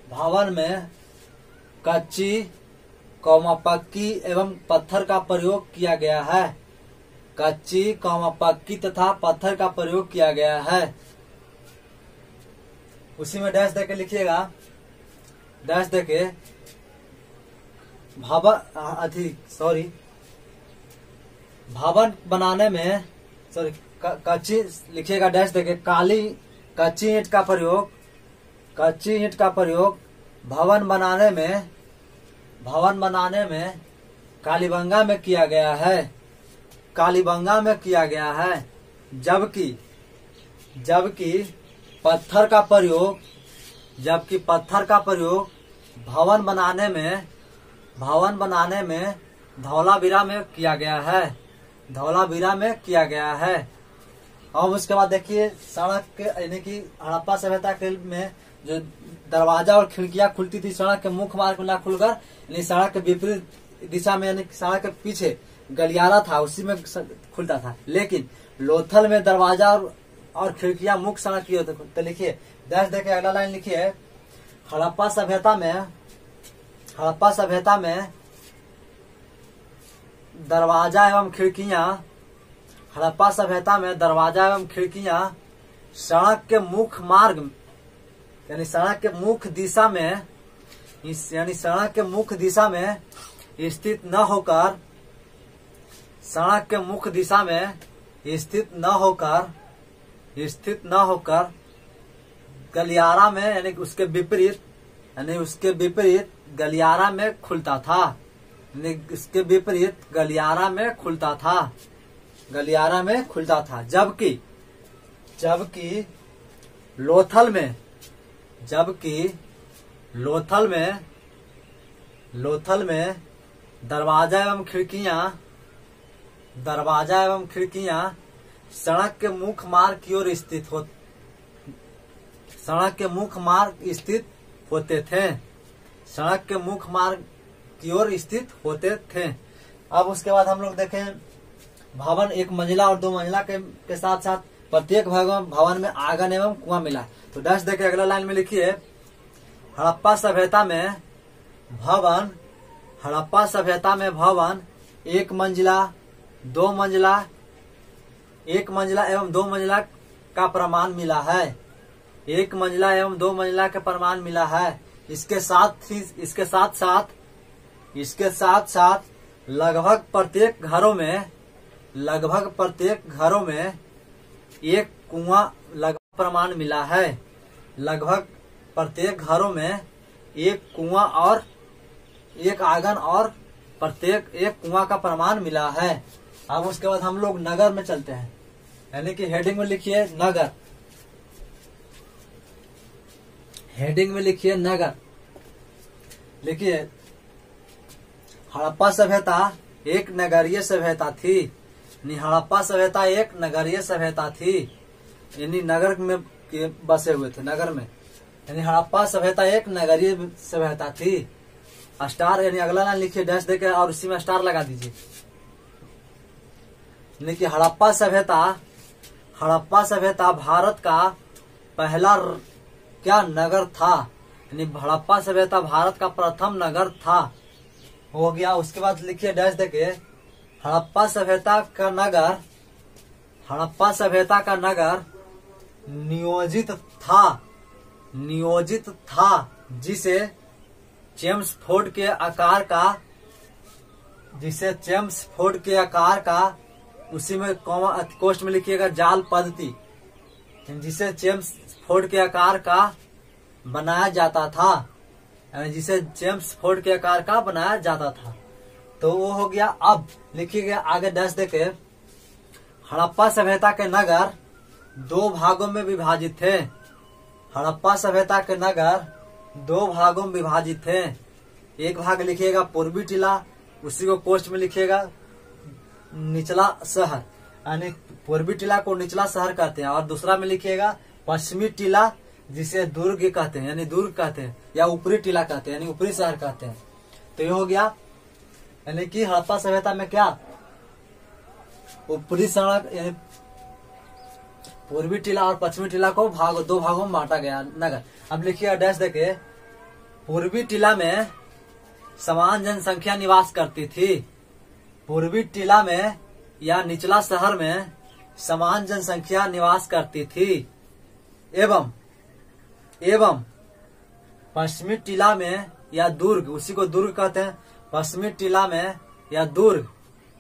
भवन में कच्ची कौमा पक्की एवं पत्थर का प्रयोग किया गया है। कच्ची कौमा पक्की तथा पत्थर का प्रयोग किया गया है। उसी में डैश देके लिखिएगा, डैश देके भवन बनाने में कच्ची लिखिएगा, डैश देके कच्ची ईंट का प्रयोग भवन बनाने में कालीबंगा में किया गया है। कालीबंगा में किया गया है। जबकि पत्थर का प्रयोग भवन बनाने में धौलावीरा में किया गया है। धौलावीरा में किया गया है। अब उसके बाद देखिए सड़क के यानी कि हड़प्पा सभ्यता के में जो दरवाजा और खिड़कियां खुलती थी सड़क के मुख्य मार्ग में ना खुलकर यानी सड़क के विपरीत दिशा में यानी सड़क के पीछे गलियारा था उसी में खुलता था। लेकिन लोथल में दरवाजा और खिड़कियां मुख्य सड़क की होती। तो लिखिए डैश देके अगला लाइन लिखिए, हड़प्पा सभ्यता में दरवाजा एवं खिड़कियां सड़क के मुख्य मार्ग यानी सड़क के मुख्य दिशा में स्थित न होकर गलियारा में यानी उसके विपरीत गलियारा में खुलता था। जबकि लोथल में दरवाजा एवं खिड़कियां सड़क के मुख्य मार्ग की ओर स्थित होते थे। अब उसके बाद हम लोग देखें भवन एक मंजिला और 2 मंजिला के साथ साथ प्रत्येक भवन में आंगन एवं कुआं मिला। तो डैश देखे अगला लाइन में लिखिए, हड़प्पा सभ्यता में भवन एक मंजिला एवं 2 मंजिला का प्रमाण मिला है। इसके साथ लगभग प्रत्येक घरों में एक कुआं प्रमाण मिला है। लगभग प्रत्येक घरों में एक कुआं और एक आंगन और प्रत्येक एक कुआं का प्रमाण मिला है। अब उसके बाद हम लोग नगर में चलते हैं, यानी कि हेडिंग में लिखिए नगर। लिखिए हड़प्पा सभ्यता एक नगरीय सभ्यता थी। हड़प्पा सभ्यता एक नगरीय सभ्यता थी, यानी नगर में बसे हुए थे, नगर में। यानी हड़प्पा सभ्यता एक नगरीय सभ्यता थी। स्टार यानी अगला लाइन लिखिए डैश देकर और उसी में स्टार लगा दीजिए। यानी कि हड़प्पा सभ्यता भारत का पहला क्या नगर था। यानी हड़प्पा सभ्यता भारत का प्रथम नगर था, हो गया। उसके बाद लिखिए डैश देके हड़प्पा सभ्यता का नगर नियोजित था जिसे चेम्सफोर्ड के आकार का उसी में कोष्ठ में लिखिएगा जाल पद्धति, जिसे चेम्सफोर्ड के आकार का बनाया जाता था। तो वो हो गया। अब लिखिएगा आगे डैश देके हड़प्पा सभ्यता के नगर 2 भागों में विभाजित थे। हड़प्पा सभ्यता के नगर 2 भागों में विभाजित थे। एक भाग लिखिएगा पूर्वी टीला, उसी को कोष्ठ में लिखिएगा निचला शहर, यानी पूर्वी टीला को निचला शहर कहते हैं। और दूसरा में लिखिएगा पश्चिमी टीला, जिसे दुर्ग कहते हैं, यानी दुर्ग कहते हैं, या ऊपरी टीला कहते हैं, यानी ऊपरी शहर कहते हैं। तो ये हो गया, यानी कि हड़प्पा सभ्यता में क्या ऊपरी सड़क यानी पूर्वी टीला और पश्चिमी टीला को 2 भागों में बांटा गया नगर। अब लिखिए डैश देके पूर्वी टीला में समान जनसंख्या निवास करती थी। पूर्वी टीला में या निचला शहर में समान जनसंख्या निवास करती थी एवं पश्चिमी टीला में या दुर्ग, उसी को दुर्ग कहते हैं, पश्चिमी टीला में या दुर्ग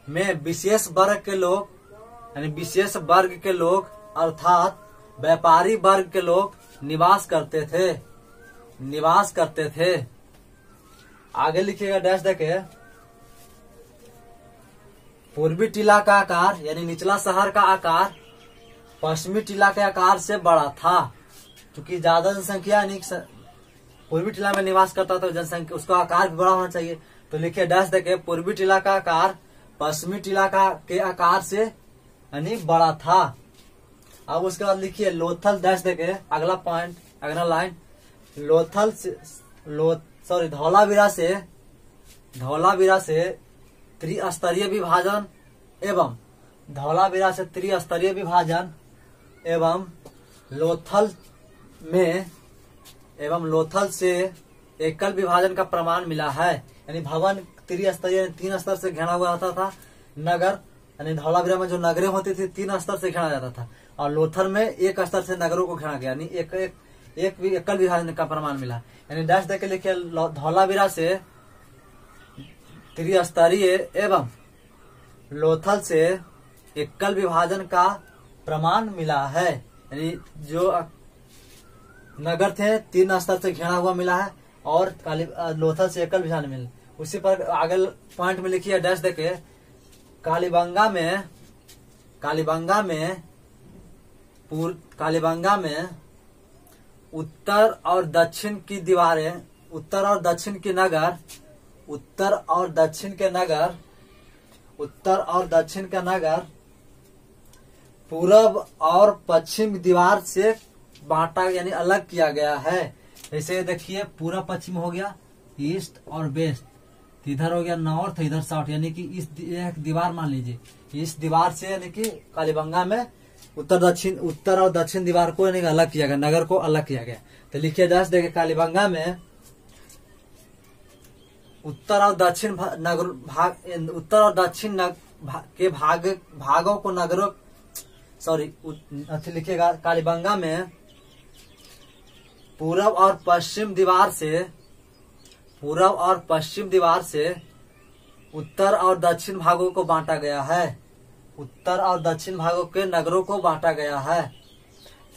में विशेष वर्ग के लोग, यानी विशेष वर्ग के लोग अर्थात व्यापारी वर्ग के लोग निवास करते थे। आगे लिखिएगा डैश देके, पूर्वी टीला का आकार यानी निचला शहर का आकार पश्चिमी टीला के आकार से बड़ा था। क्योंकि ज्यादा जनसंख्या यानी पूर्वी टीला में निवास करता तो जनसंख्या उसका आकार भी बड़ा होना चाहिए। तो लिखिए डैश देके, पूर्वी टीला का आकार पश्चिमी टीला के आकार से यानी बड़ा था। अब उसके बाद लिखिए लोथल डैश देके, अगला पॉइंट, अगला लाइन, धौलावीरा से त्रिस्तरीय विभाजन एवं लोथल से एकल विभाजन का प्रमाण मिला है। यानी भवन त्रिस्तरीय 3 स्तर से घेरा हुआ रहता था। नगर यानी धौलावीरा में जो नगरें होती थी 3 स्तर से घेरा जाता था, और लोथल में 1 स्तर से नगरों को घेरा गया, यानी एकल विभाजन का प्रमाण मिला। यानी डैश देके लिखिए धौलावीरा से त्रिस्तरीय एवं लोथल से एकल विभाजन का प्रमाण मिला है। यानी जो नगर थे 3 स्तर से घेरा हुआ मिला है और लोथल से एकल विभाजन मिला। उसी पर आगे पॉइंट में लिखिए डैश देके, कालीबंगा में उत्तर और दक्षिण के नगर पूरब और पश्चिम दीवार से बांटा यानी अलग किया गया है। जैसे देखिए पूरा पश्चिम हो गया ईस्ट और वेस्ट, इधर हो गया नॉर्थ, इधर साउथ, यानी कि इस एक दीवार मान लीजिए, इस दीवार से यानी कि कालीबंगा में उत्तर और दक्षिण दीवार को यानी अलग किया गया, नगर को अलग किया गया। तो लिखिए डैश देखे, कालीबंगा में उत्तर और दक्षिण के भागों को नगरों लिखिएगा, कालीबंगा में पूरब और पश्चिम दीवार से उत्तर और दक्षिण भागों को बांटा गया है, उत्तर और दक्षिण भागों के नगरों को बांटा गया है।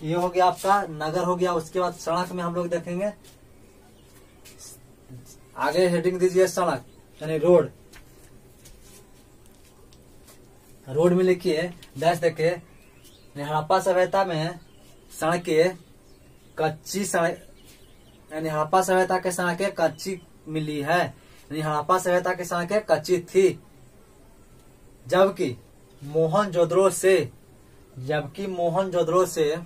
ये हो गया आपका नगर हो गया। उसके बाद सड़क में हम लोग देखेंगे, आगे हेडिंग दीजिए सड़क यानी रोड। रोड में लिखिए डैश देखे, हड़प्पा सभ्यता में सड़कें कच्ची यानी हड़प्पा सभ्यता के सड़कें कच्ची मिली है, यानी हड़प्पा सभ्यता की सड़कें कच्ची थी। जबकि मोहनजोदड़ो से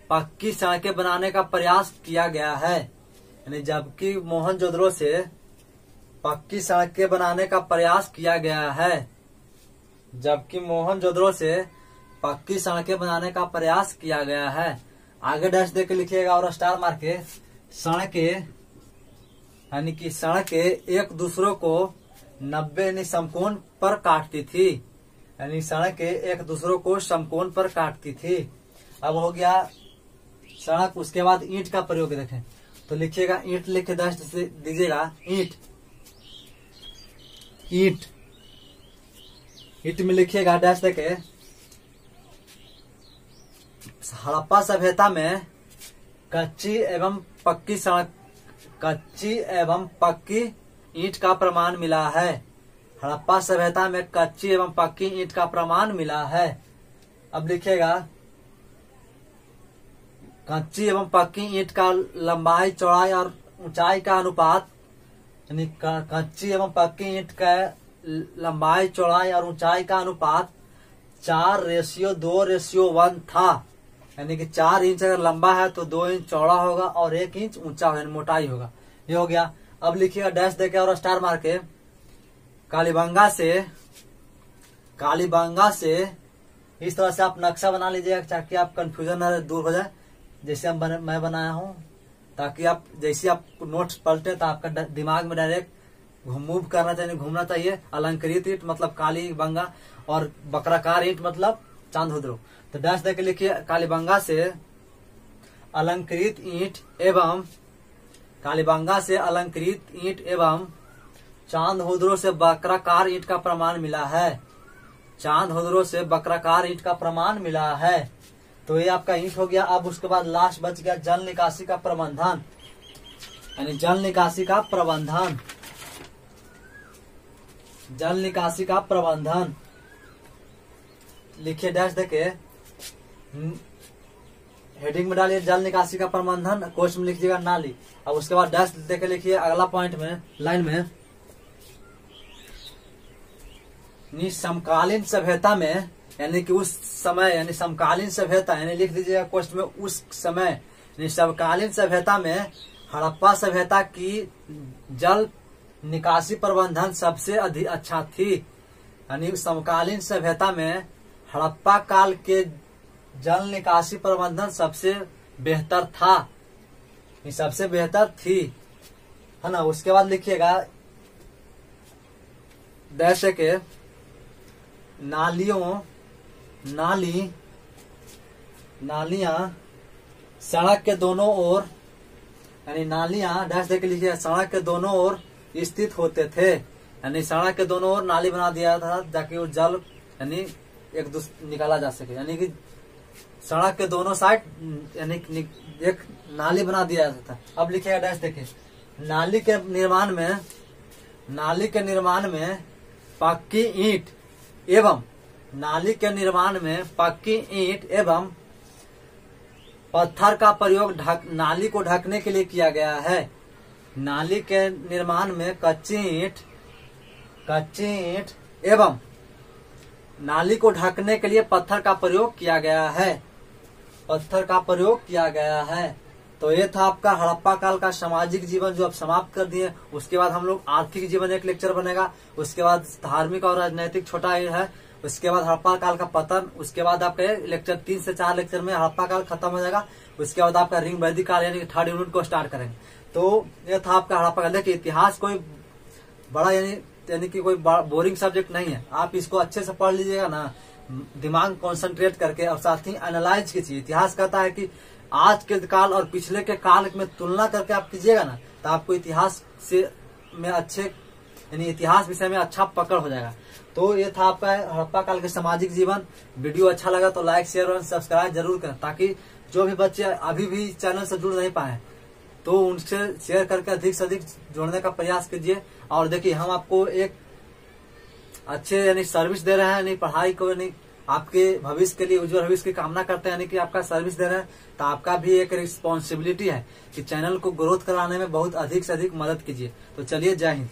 पक्की सड़कें बनाने का प्रयास किया गया है, यानी जबकि मोहनजोदड़ो से पक्की सड़कें बनाने का प्रयास किया गया है, जबकि मोहनजोदड़ो से पक्की सड़कें बनाने का प्रयास किया गया है। आगे डैश देके लिखिएगा और स्टार मार के, सड़कें यानी कि सड़कें एक दूसरों को 90 यानी समकोण पर काटती थी, यानी सड़कें एक दूसरों को समकोण पर काटती थी। अब हो गया सड़क। उसके बाद ईंट का प्रयोग देखें तो लिखिएगा, ईंट लिख के डैश दीजिएगा, ईंट में लिखिएगा डैश देके, हड़प्पा सभ्यता में कच्ची एवं पक्की ईंट का प्रमाण मिला है। हड़प्पा सभ्यता में कच्ची एवं पक्की ईंट का प्रमाण मिला है। अब लिखिएगा, कच्ची एवं पक्की ईंट का लंबाई, चौड़ाई और ऊंचाई का अनुपात, यानी कच्ची एवं पक्की ईंट का लंबाई, चौड़ाई और ऊंचाई का अनुपात 4:2:1 था। यानी कि 4 इंच अगर लंबा है तो 2 इंच चौड़ा होगा और 1 इंच ऊंचा होगा, मोटाई होगा। ये हो गया। अब लिखिएगा डैश देके और स्टार मार के, कालीबंगा से इस तरह से आप नक्शा बना लीजिएगा ताकि आप कंफ्यूजन दूर हो जाए, जैसे मैं बनाया हूँ, ताकि आप जैसे आप नोट्स पलटे तो आपका दिमाग में डायरेक्ट मूव करना चाहिए, घूमना चाहिए। अलंकृत ईंट मतलब कालीबंगा, और वक्राकार ईंट मतलब चांदहुद्रो। तो डैश देके लिखिए कालीबंगा से अलंकृत ईंट एवं कालीबंगा से अलंकृत ईंट एवं चांदहुद्रो से वक्राकार ईंट का प्रमाण मिला है। चांदहुद्रो से वक्राकार ईंट का प्रमाण मिला है। तो ये आपका ईंट हो गया। अब उसके बाद लास्ट बच गया जल निकासी का प्रबंधन, यानी जल निकासी का प्रबंधन। जल निकासी का प्रबंधन लिखिए डैश देके हेडिंग में डालिए जल निकासी का प्रबंधन, क्वेश्चन में लिखिएगा नाली। अब उसके बाद डैश देके लिखिए अगला पॉइंट में लाइन में समकालीन सभ्यता में, यानी कि उस समय, यानी समकालीन सभ्यता, यानी लिख दीजिएगा क्वेश्चन में उस समय, यानी समकालीन सभ्यता में हड़प्पा सभ्यता की जल निकासी प्रबंधन सबसे अधिक अच्छा थी। यानी समकालीन सभ्यता में हड़प्पा काल के जल निकासी प्रबंधन सबसे बेहतर था, सबसे बेहतर थी, है ना। उसके बाद लिखिएगा डैश के नालियां सड़क के दोनों ओर, यानी नालियां डैश देके लिखिए सड़क के दोनों ओर स्थित होते थे। यानी सड़क के दोनों ओर नाली बना दिया था ताकि वो जल यानी एक दूसरे निकाला जा सके। यानी कि सड़क के दोनों साइड यानी एक नाली बना दिया जाता था। अब लिखिएगा डैश देखिए नाली के निर्माण में पक्की ईंट एवं पत्थर का प्रयोग नाली को ढकने के लिए किया गया है। नाली के निर्माण में कच्ची ईंट एवं नाली को ढकने के लिए पत्थर का प्रयोग किया गया है। तो ये था आपका हड़प्पा काल का सामाजिक जीवन जो अब समाप्त कर दिए। उसके बाद हम लोग आर्थिक जीवन एक लेक्चर बनेगा, उसके बाद धार्मिक और राजनैतिक छोटा है, उसके बाद हड़प्पा काल का पतन, उसके बाद आपके लेक्चर 3 से 4 लेक्चर में हड़प्पा काल खत्म हो जाएगा। उसके बाद आपका रिंग वैदिक काल यानी 3rd यूनिट को स्टार्ट करेंगे। तो ये था आपका हड़प्पा काल। देखिए इतिहास कोई बड़ा यानी कि कोई बोरिंग सब्जेक्ट नहीं है। आप इसको अच्छे से पढ़ लीजिएगा ना, दिमाग कॉन्सेंट्रेट करके, और साथ ही एनालाइज कीजिए। इतिहास कहता है कि आज के काल और पिछले के काल में तुलना करके आप कीजिएगा ना, तो आपको इतिहास में अच्छे यानी इतिहास विषय में अच्छा पकड़ हो जाएगा। तो ये था आपका हड़प्पा काल के सामाजिक जीवन। वीडियो अच्छा लगा तो लाइक शेयर और सब्सक्राइब जरूर करें, ताकि जो भी बच्चे अभी भी चैनल से जुड़ नहीं पाए तो उनसे शेयर करके अधिक से अधिक जोड़ने का प्रयास कीजिए। और देखिए हम आपको एक अच्छे यानी सर्विस दे रहे हैं, यानी पढ़ाई को यानी आपके भविष्य के लिए, उज्जवल भविष्य की कामना करते हैं, यानी कि आपका सर्विस दे रहे हैं। तो आपका भी एक रिस्पॉन्सिबिलिटी है कि चैनल को ग्रोथ कराने में बहुत अधिक से अधिक मदद कीजिए। तो चलिए, जय हिंद।